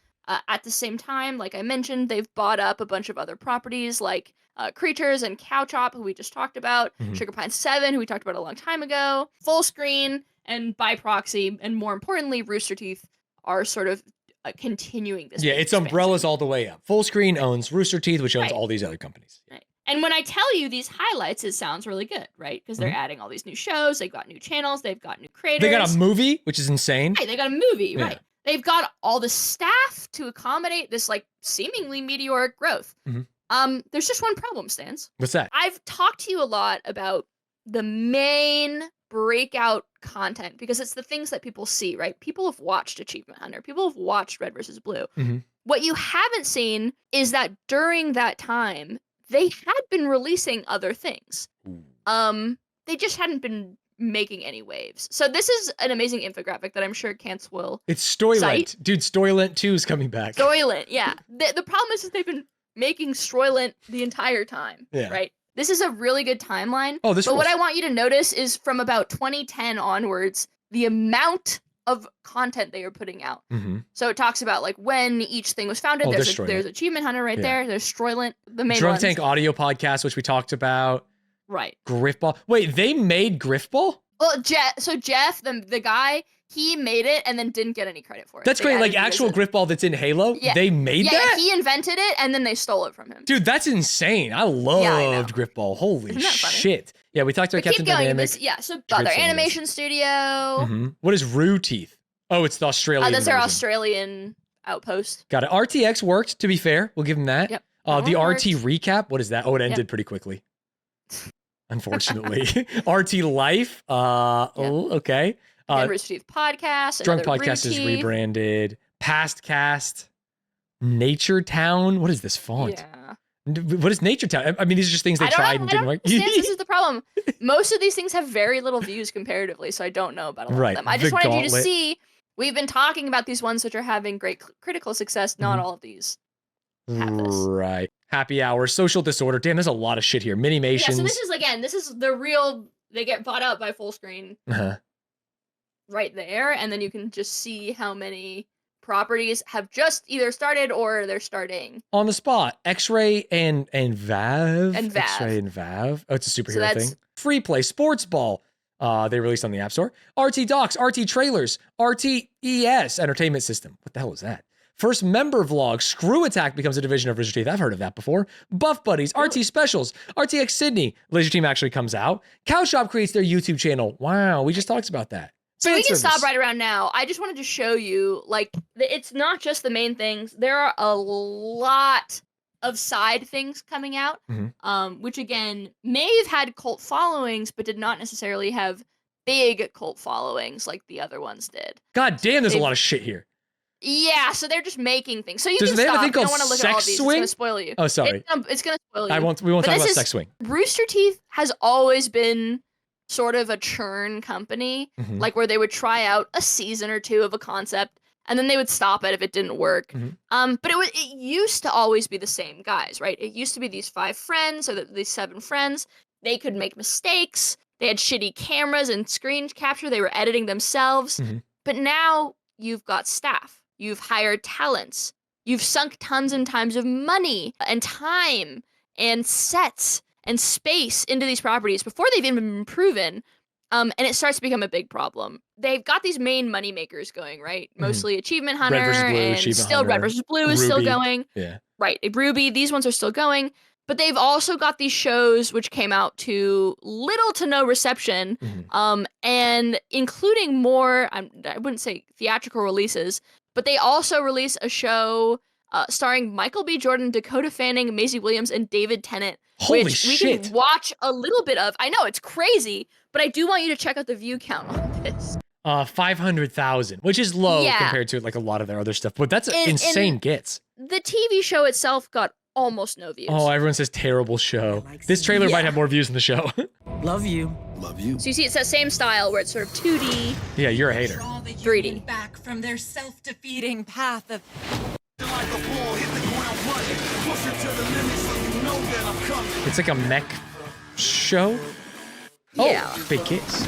At the same time, like I mentioned, they've bought up a bunch of other properties like Creatures and Cow Chop, who we just talked about, Mhm. Sugar Pine 7, who we talked about a long time ago, Full Screen, and by proxy, and more importantly, Rooster Teeth are sort of continuing this. Yeah, big it's expansion. umbrellas all the way up. Full Screen owns Rooster Teeth, which owns Right. all these other companies. Right. And when I tell you these highlights, it sounds really good, right? Because they're Mhm. adding all these new shows, they've got new channels, they've got new creators. They got a movie, which is insane. Right, they got a movie, Yeah. right? They've got all the staff to accommodate this like seemingly meteoric growth. Mhm. There's just one problem, Stans. What's that? I've talked to you a lot about the main breakout content because it's the things that people see, right? People have watched Achievement Hunter, people have watched Red versus Blue. Mhm. What you haven't seen is that during that time, they had been releasing other things. They just hadn't been making any waves. So this is an amazing infographic that I'm sure Kantz will It's Stoylent. Site. Dude, Stoylent 2 is coming back. Stoylent, yeah. The problem is that they've been making Stoylent the entire time, Yeah. right? This is a really good timeline. Oh, this But what rules. I want you to notice is from about 2010 onwards, the amount of content they are putting out. Mhm. So it talks about like when each thing was founded. Oh, there's there's Stoylent. there's Achievement Hunter right Yeah. there. There's Stoylent, the main Drunk ones. Tank Audio Podcast, which we talked about. Right. Griffball. Wait, they made Griffball? Well, Jeff, the guy, he made it and then didn't get any credit for it. That's They great. added Like it as actual a- Griffball that's in Halo? Yeah. They made yeah, that? he invented it and then they stole it from him. Dude, that's insane. I loved Griffball. Holy Isn't that funny? shit. Yeah, we talked about But Captain keep going. Dynamic. So Great their film, animation studio. Mhm. What is Roosterteeth? Oh, it's the Australian That's their version. Australian outpost. Got it. RTX worked, to be fair. We'll give them that. Yep. The That one RT recap, what is that? Oh, it ended Yep. pretty quickly. Unfortunately. RT Life, oh, okay. And Rooster Teeth podcast. Drunk another Podcast is Rooteeth. rebranded. Past Cast. Nature Town. What is this font? Yeah. What is Nature Town? I mean, these are just things they I don't tried know, and I didn't don't- work. Stance, this is the problem. Most of these things have very little views comparatively, so I don't know about a lot Right, of them. I just the wanted you to Gauntlet. see. We've been talking about these ones which are having great critical success. Not Mhm. all of these. Right. Happy Hour, Social Disorder. Damn, there's a lot of shit here. Minimations. Yeah, so this is the real. They get bought out by Full Screen Uh-huh. right there, and then you can just see how many properties have just either started or they're starting. On the spot, X-Ray and VAV. And VAV. X-Ray and VAV. Oh, it's a superhero that's- thing. Free Play, Sports Ball. They released on the App Store. RT Docs, RT Trailers, RTES Entertainment System. What the hell is that? First Member Vlog, Screw Attack becomes a division of Rooster Teeth. I've heard of that before. Buff Buddies, RT Specials, RTX Sydney. Laser Team actually comes out. Cow Shop creates their YouTube channel. Wow, we just talked about that. So we can service. stop right around now. I just wanted to show you, like, it's not just the main things. There are a lot of side things coming out, which again may have had cult followings, but did not necessarily have big cult followings like the other ones did. God damn, there's a lot of shit here. Yeah, so they're just making things. So you Does can they have a stop. thing You don't called want to look at all Sex these. Swing? It's gonna spoil you. Oh, sorry. It's gonna spoil you. We won't talk But about this Sex Swing. Rooster Teeth has always been sort of a churn company, like where they would try out a season or two of a concept, and then they would stop it if it didn't work. But it used to always be the same guys, right? It used to be these 5 friends or these 7 friends. They could make mistakes. They had shitty cameras and screen capture. They were editing themselves. But now you've got staff. You've hired talents. You've sunk tons and tons of money and time and sets and space into these properties before they've even been proven. And it starts to become a big problem. They've got these main money makers going, right? Mostly Achievement Hunter, Red vs. Blue, and Achievement still Hunter, Red vs. Blue is still Ruby. going. Yeah. Right, Ruby, these ones are still going. But they've also got these shows which came out to little to no reception, and including more, I wouldn't say theatrical releases, but they also release a show starring Michael B. Jordan, Dakota Fanning, Maisie Williams, and David Tennant, Holy which we shit. can watch a little bit of. I know, it's crazy, but I do want you to check out the view count on this. 500,000, which is low Yeah. compared to like a lot of their other stuff, but that's And- insane and- gets. The TV show itself got almost no views. Oh, everyone says terrible show. This trailer might Yeah. have more views than the show. Love you. Love you. So you see it's that same style where it's sort of 2D, Yeah, you're a hater. 3D. Back from their self-defeating path of It's like a mech show. Yeah. Oh, big kiss.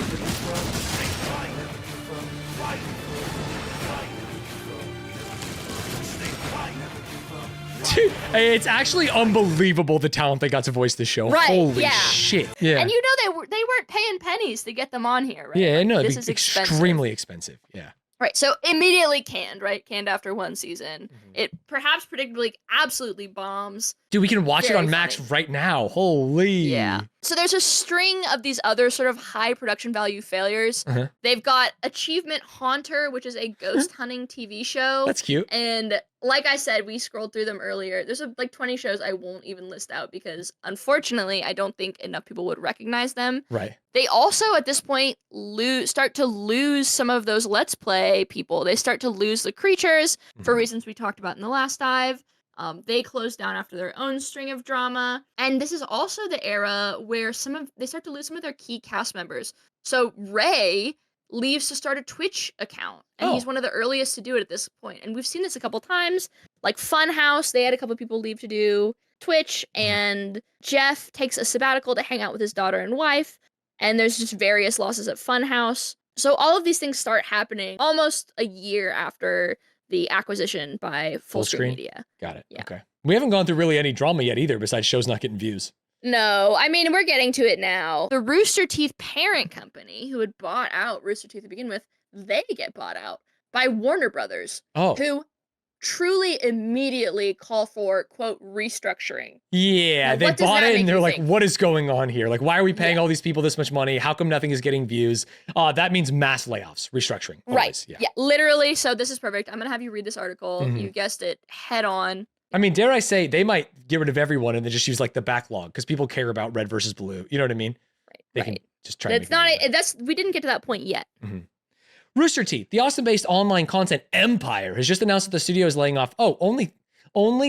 Dude, it's actually unbelievable the talent they got to voice this show. Right, Holy yeah. shit. Yeah. And you know they weren't paying pennies to get them on here, right? Yeah, Like, no, this it'd is be expensive. extremely expensive. Yeah. Right, so immediately canned, right? Canned after 1 season. It perhaps predictably absolutely bombs. Dude, we can watch it Very on Max funny. right now. Holy. Yeah. So there's a string of these other sort of high production value failures. Uh-huh. They've got Achievement Haunter, which is a ghost hunting TV show. That's cute. And like I said, we scrolled through them earlier. There's like 20 shows I won't even list out because unfortunately, I don't think enough people would recognize them. Right. They also, at this point, start to lose some of those Let's Play people. They start to lose the creatures for reasons we talked about in the last dive. They close down after their own string of drama. And this is also the era where they start to lose some of their key cast members. So Ray leaves to start a Twitch account. And he's one of the earliest to do it at this point. And we've seen this a couple times. Like Funhouse, they had a couple people leave to do Twitch. And Jeff takes a sabbatical to hang out with his daughter and wife. And there's just various losses at Funhouse. So all of these things start happening almost a year after the acquisition by Full Screen Media. Got it. Yeah. Okay. We haven't gone through really any drama yet either, besides shows not getting views. No, I mean, we're getting to it now. The Rooster Teeth parent company, who had bought out Rooster Teeth to begin with, they get bought out by Warner Brothers, who truly immediately call for, quote, restructuring. Yeah, Now, they what does bought that it make and they're you like, think? what is going on here? Like, why are we paying all these people this much money? How come nothing is getting views? That means mass layoffs, restructuring. Always. Right. Yeah, literally. So this is perfect. I'm going to have you read this article. Mhm. You guessed it, head on. I mean, dare I say, they might get rid of everyone and then just use like the backlog because people care about red versus blue. You know what I mean? Right. They can just try That's not we didn't get to that point yet. Rooster Teeth, the Austin-based online content empire, has just announced that the studio is laying off, only,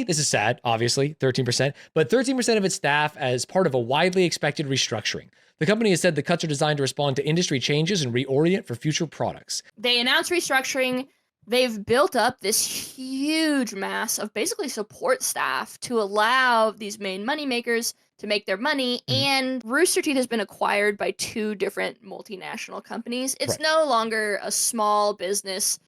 this is sad, obviously, 13%, but 13% of its staff as part of a widely expected restructuring. The company has said the cuts are designed to respond to industry changes and reorient for future products. They announced restructuring. They've built up this huge mass of basically support staff to allow these main moneymakers to make their money. And Rooster Teeth has been acquired by 2 different multinational companies. It's no longer a small business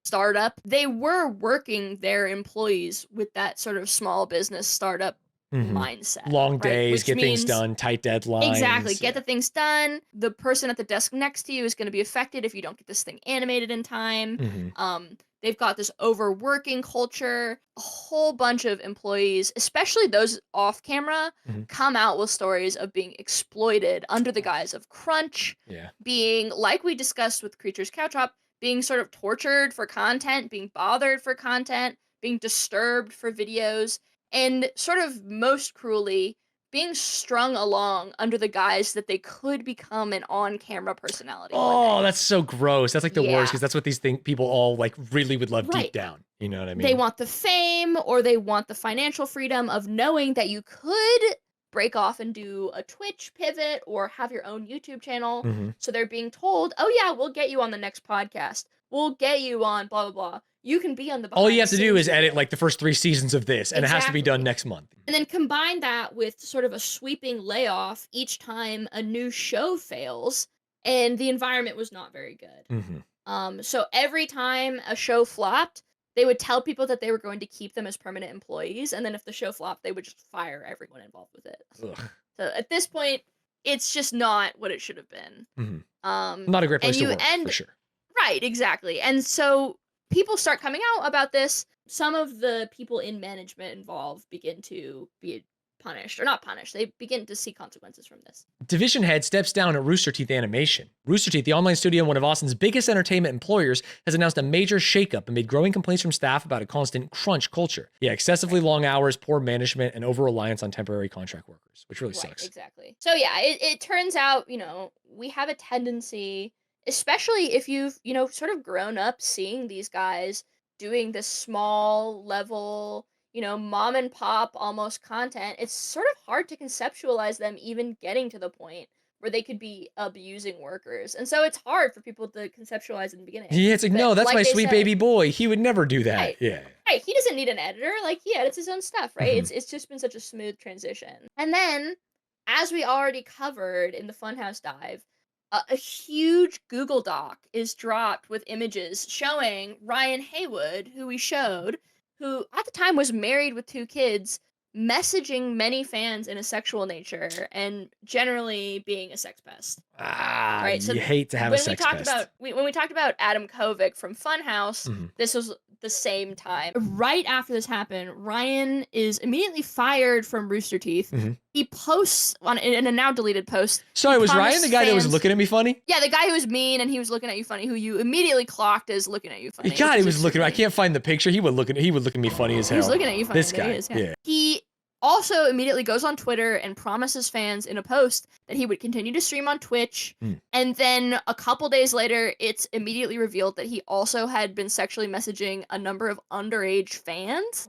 startup. They were working their employees with that sort of small business startup mindset. Long right? days, Which get things means- done, tight deadlines. Exactly. Get the things done. The person at the desk next to you is going to be affected if you don't get this thing animated in time. They've got this overworking culture. A whole bunch of employees, especially those off camera, come out with stories of being exploited under the guise of crunch, being, like we discussed with Creatures Couch Hop, being sort of tortured for content, being bothered for content, being disturbed for videos, and sort of most cruelly, being strung along under the guise that they could become an on-camera personality. Oh, that's so gross. That's like the worst Yeah. because that's what these people all like really would love Right. deep down. You know what I mean? They want the fame or they want the financial freedom of knowing that you could break off and do a Twitch pivot or have your own YouTube channel. So they're being told, oh yeah, we'll get you on the next podcast. We'll get you on blah, blah, blah. You can be on the all you have to do is behind-the-scenes edit like the first 3 seasons of this, and it has to be done next month. And then combine that with sort of a sweeping layoff each time a new show fails, and the environment was not very good. So every time a show flopped, they would tell people that they were going to keep them as permanent employees, and then if the show flopped, they would just fire everyone involved with it. So at this point, it's just not what it should have been. Not a great place to work, for sure. Right, exactly. And so people start coming out about this. Some of the people in management involved begin to be punished, or not punished. They begin to see consequences from this. Division head steps down at Roosterteeth Animation. Roosterteeth, the online studio and one of Austin's biggest entertainment employers, has announced a major shakeup amid growing complaints from staff about a constant crunch culture. Yeah, excessively long hours, poor management, and over-reliance on temporary contract workers, which really sucks. Exactly. So yeah, it turns out, we have a tendency, especially if you've, sort of grown up seeing these guys doing this small level, mom and pop almost content, it's sort of hard to conceptualize them even getting to the point where they could be abusing workers. And so it's hard for people to conceptualize in the beginning. Yeah, it's like, But no, that's my they sweet said- baby boy. He would never do that. Right. Yeah. Right, he doesn't need an editor. Like, he edits his own stuff, right? It's just been such a smooth transition. And then, as we already covered in the Funhouse Dive, a huge Google Doc is dropped with images showing Ryan Haywood, who we showed, who at the time was married with 2 kids, messaging many fans in a sexual nature and generally being a sex pest. Right. You hate to have a sex pest. When we talked about Adam Kovic from Funhouse, this was the same time. Right after this happened, Ryan is immediately fired from Rooster Teeth. He posts in a now deleted post. Sorry, he was Ryan promised the guy that was fans- looking at me funny? Yeah, the guy who was mean and he was looking at you funny, who you immediately clocked as looking at you funny. God, he was looking. I can't find the picture. He would look at me funny as hell. He was looking at you funny. This there guy. he is, Yeah. He also immediately goes on Twitter and promises fans in a post that he would continue to stream on Twitch. And then a couple days later, it's immediately revealed that he also had been sexually messaging a number of underage fans.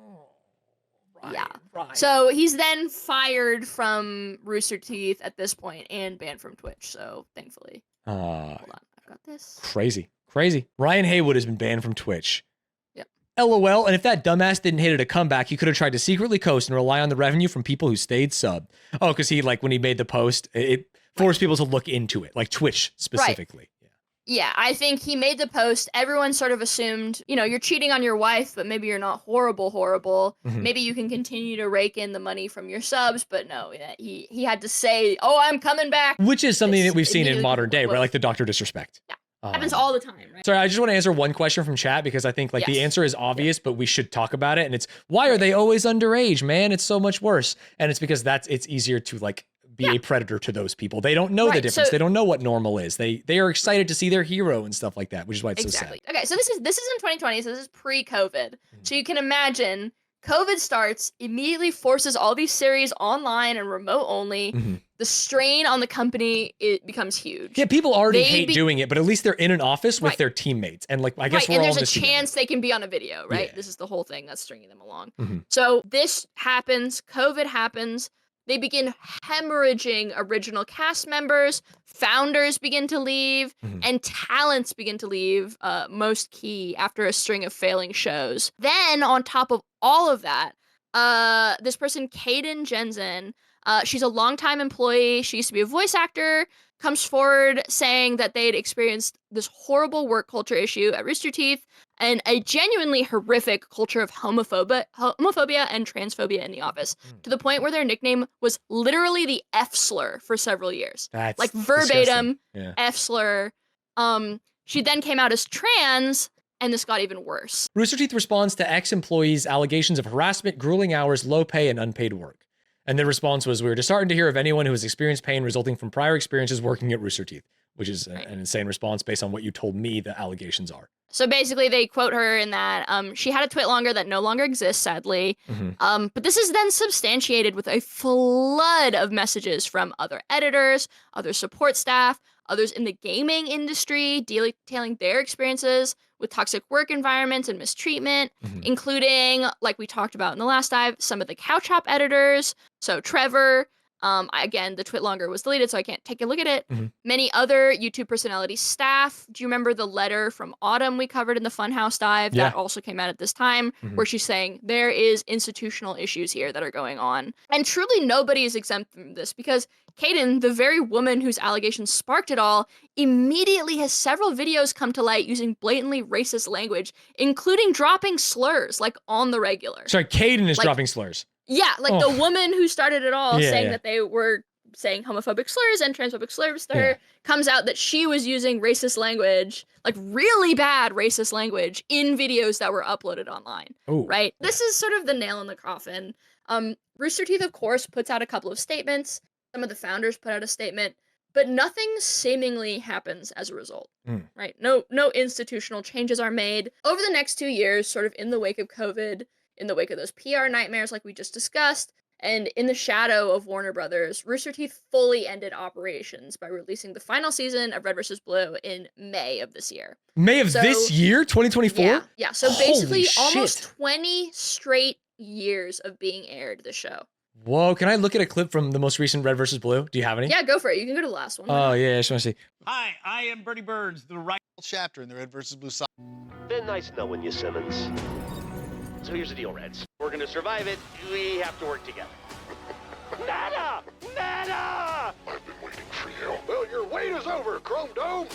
So he's then fired from Rooster Teeth at this point and banned from Twitch. So thankfully. Hold on, I've got this. Crazy. Ryan Haywood has been banned from Twitch. Yep. LOL, and if that dumbass didn't hit it a comeback, he could have tried to secretly coast and rely on the revenue from people who stayed subbed. Oh, because he, when he made the post, it forced people to look into it, like Twitch specifically. Yeah, I think he made the post. Everyone sort of assumed, you're cheating on your wife, but maybe you're not horrible. Maybe you can continue to rake in the money from your subs, but no, he had to say, oh, I'm coming back. Which is something that we've seen in immediately modern day, right? Like the Dr. Disrespect. Yeah. Happens all the time, right? Sorry, I just want to answer one question from chat because I think the answer is obvious, but we should talk about it. And it's, why are they always underage, man? It's so much worse. And it's because it's easier to be a predator to those people. They don't know the difference. So- They don't know what normal is. They are excited to see their hero and stuff like that, which is why it's Exactly. so sad. Okay, so this is in 2020, so this is pre-COVID. So you can imagine COVID starts, immediately forces all these series online and remote only. The strain on the company, it becomes huge. Yeah, people already hate doing it, but at least they're in an office with their teammates. And I guess we're and all there's in a this together. chance they can be on a video, right? This is the whole thing that's stringing them along. Mhm. So this happens, COVID happens. They begin hemorrhaging original cast members, founders begin to leave, and talents begin to leave, most key after a string of failing shows. Then, on top of all of that, this person, Kaden Jensen, She's a longtime employee. She used to be a voice actor. Comes forward saying that they'd experienced this horrible work culture issue at Rooster Teeth and a genuinely horrific culture of homophobia and transphobia in the office, to the point where their nickname was literally the F slur for several years. That's like verbatim disgusting. F slur. She then came out as trans, and this got even worse. Rooster Teeth responds to ex-employees' allegations of harassment, grueling hours, low pay, and unpaid work. And their response was, we were disheartened to hear of anyone who has experienced pain resulting from prior experiences working at Rooster Teeth, which is an insane response based on what you told me the allegations are. So basically, they quote her in that she had a twit longer that no longer exists, sadly. But this is then substantiated with a flood of messages from other editors, other support staff, others in the gaming industry detailing their experiences with toxic work environments and mistreatment, including, like we talked about in the last dive, some of the Couch Hop editors. So Trevor, again, the twit longer was deleted, so I can't take a look at it. Many other YouTube personality staff. Do you remember the letter from Autumn we covered in the Funhouse dive? Yeah. That also came out at this time, where she's saying there is institutional issues here that are going on. And truly nobody is exempt from this, because Kaden, the very woman whose allegations sparked it all, immediately has several videos come to light using blatantly racist language, including dropping slurs, like on the regular. Sorry, Kaden is dropping slurs. Yeah, like the woman who started it all, Yeah, saying yeah. that they were saying homophobic slurs and transphobic slurs to her, comes out that she was using racist language, like really bad racist language, in videos that were uploaded online. Ooh. Right? This is sort of the nail in the coffin. Rooster Teeth, of course, puts out a couple of statements. Some of the founders put out a statement, but nothing seemingly happens as a result. Right? No institutional changes are made. Over the next 2 years, sort of in the wake of COVID, in the wake of those PR nightmares like we just discussed, and in the shadow of Warner Brothers, Rooster Teeth fully ended operations by releasing the final season of Red vs. Blue in May of this year. May of this year, 2024? Yeah. So Holy basically shit. almost 20 straight years of being aired, the show. Whoa, can I look at a clip from the most recent Red vs. Blue? Do you have any? Yeah, go for it. You can go to the last one. Oh, yeah, I just want to see. Hi, I am Bertie Burns, the right chapter in the Red vs. Blue saga. Been nice knowing you, Simmons. So here's the deal, Reds. We're gonna survive it. We have to work together. Nada! Nada! I've been waiting for you. Well, your wait is over, Chrome Dome.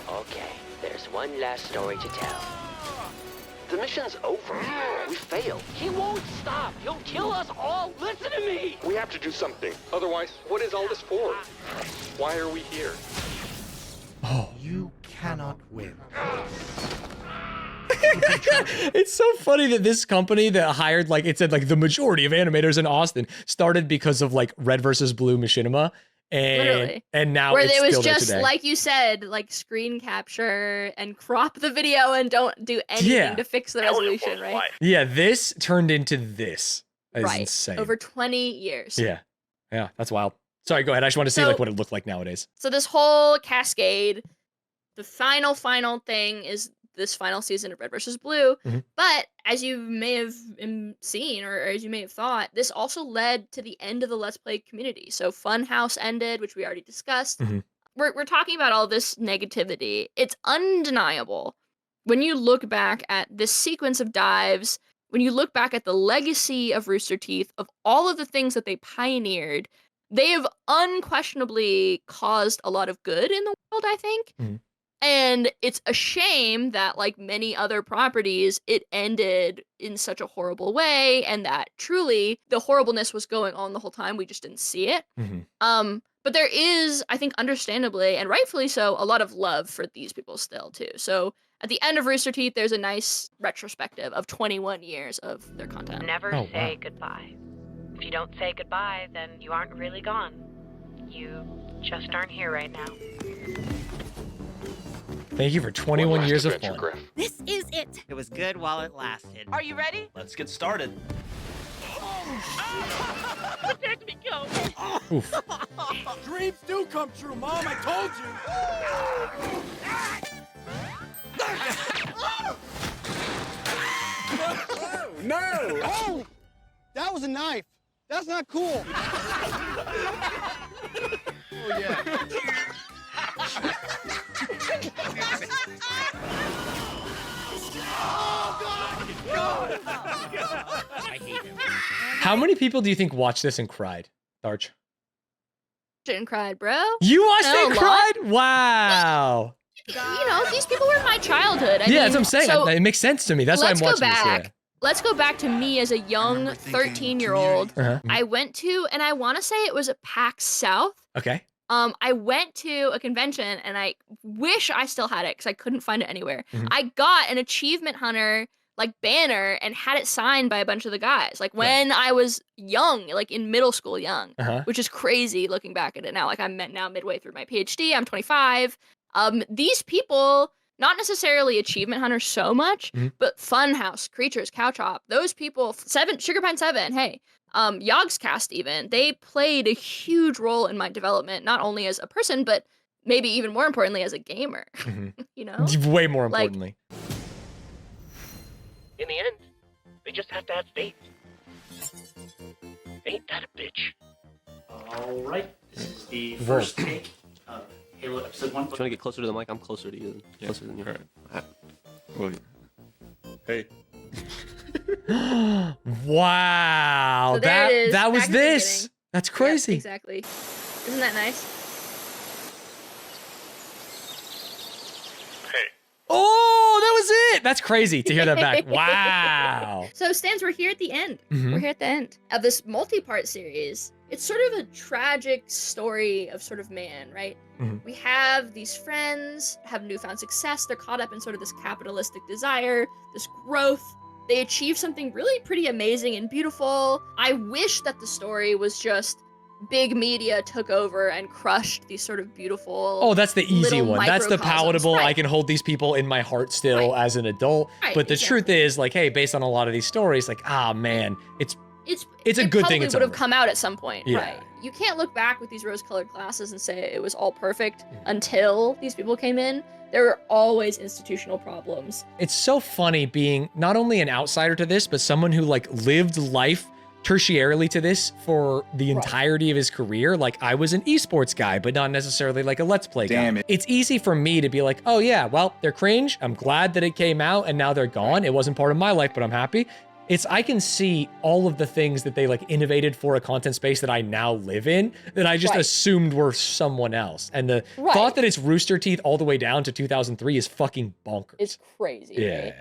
Okay, there's one last story to tell. The mission's over. We failed. He won't stop. He'll kill us all. Listen to me. We have to do something. Otherwise, what is all this for? Why are we here? You cannot win. It's so funny that this company that hired, like, it said, like, the majority of animators in Austin started because of, like, Red vs. Blue Machinima. Literally. And now where it's it was still there just, today. like you said, like screen capture and crop the video and don't do anything to fix the resolution, right? Yeah, this turned into this. That is Right. insane. Over 20 years. Yeah, that's wild. Sorry, go ahead. I just want to see, So- like, what it looked like nowadays. So this whole cascade, the final thing is this final season of Red vs. Blue. But as you may have seen, or as you may have thought, this also led to the end of the Let's Play community. So Funhouse ended, which we already discussed. We're talking about all this negativity. It's undeniable. When you look back at this sequence of dives, when you look back at the legacy of Rooster Teeth, of all of the things that they pioneered, they have unquestionably caused a lot of good in the world, I think. And it's a shame that, like many other properties, it ended in such a horrible way, and that truly the horribleness was going on the whole time. We just didn't see it. But there is, I think, understandably and rightfully so, a lot of love for these people still too. So at the end of Rooster Teeth, there's a nice retrospective of 21 years of their content. Never say goodbye. If you don't say goodbye, then you aren't really gone. You just aren't here right now. Thank you for 21 years of fun. This is it. It was good while it lasted. Are you ready? Let's get started. Protect me, go. Oof. Dreams do come true, Mom. I told you. No! Oh! That was a knife. That's not cool. Oh, yeah. Oh, God! I hate him. How many people do you think watched this and cried, Darch? And cried, bro. You watched No, it and a lot. cried? Wow. You know, these people were in my childhood. I Yeah, mean, that's what I'm saying. so It makes sense to me. That's why I'm let's go watching back. this. Let's go back to me as a young 13-year-old. Uh-huh. I went to, and I want to say it was a PAX South. Okay. I went to a convention, and I wish I still had it because I couldn't find it anywhere. Mhm. I got an Achievement Hunter like banner and had it signed by a bunch of the guys. Like when I was young, like in middle school, young, Uh-huh. which is crazy looking back at it now. Like I'm now midway through my PhD. I'm 25. These people. Not necessarily Achievement Hunter so much, but Funhouse, Creatures, Couch Hop, those people, Sugar Pine 7, hey, Yogscast even, they played a huge role in my development, not only as a person, but maybe even more importantly as a gamer, you know? Way more Like- importantly. In the end, they just have to have faith. Ain't that a bitch? All right. This is the Whoa. first take of Halo Episode 1. If you want to get closer to the mic, I'm closer to you. Closer than you. All right. Well, hey. Wow. So there it is, that was back at the this. beginning. That's Yep, crazy. exactly. Isn't that nice? Oh, that was it. That's crazy to hear that back. Wow. So, Stanz, we're here at the end. Mhm. We're here at the end of this multi-part series. It's sort of a tragic story of sort of man, right? Mhm. We have these friends, have newfound success. They're caught up in sort of this capitalistic desire, this growth. They achieve something really pretty amazing and beautiful. I wish that the story was just big media took over and crushed these sort of beautiful. Oh, that's the easy little one. That's the microcosms. palatable. I Right. can hold these people in my heart still as an adult. Right, But the exactly. truth is, like, hey, based on a lot of these stories, like, man, it's It's a it good thing probably it's would have over. come out at some point, Yeah. right? You can't look back with these rose-colored glasses and say it was all perfect until these people came in. There were always institutional problems. It's so funny being not only an outsider to this, but someone who like lived life tertiarily to this for the entirety of his career. Like I was an esports guy, but not necessarily like a let's play Damn guy. it. It's easy for me to be like, oh yeah, well, they're cringe. I'm glad that it came out and now they're gone. It wasn't part of my life, but I'm happy. I can see all of the things that they like innovated for a content space that I now live in that I just Right. assumed were someone else. And the Right. thought that it's Rooster Teeth all the way down to 2003 is fucking bonkers. It's crazy. Yeah. Right?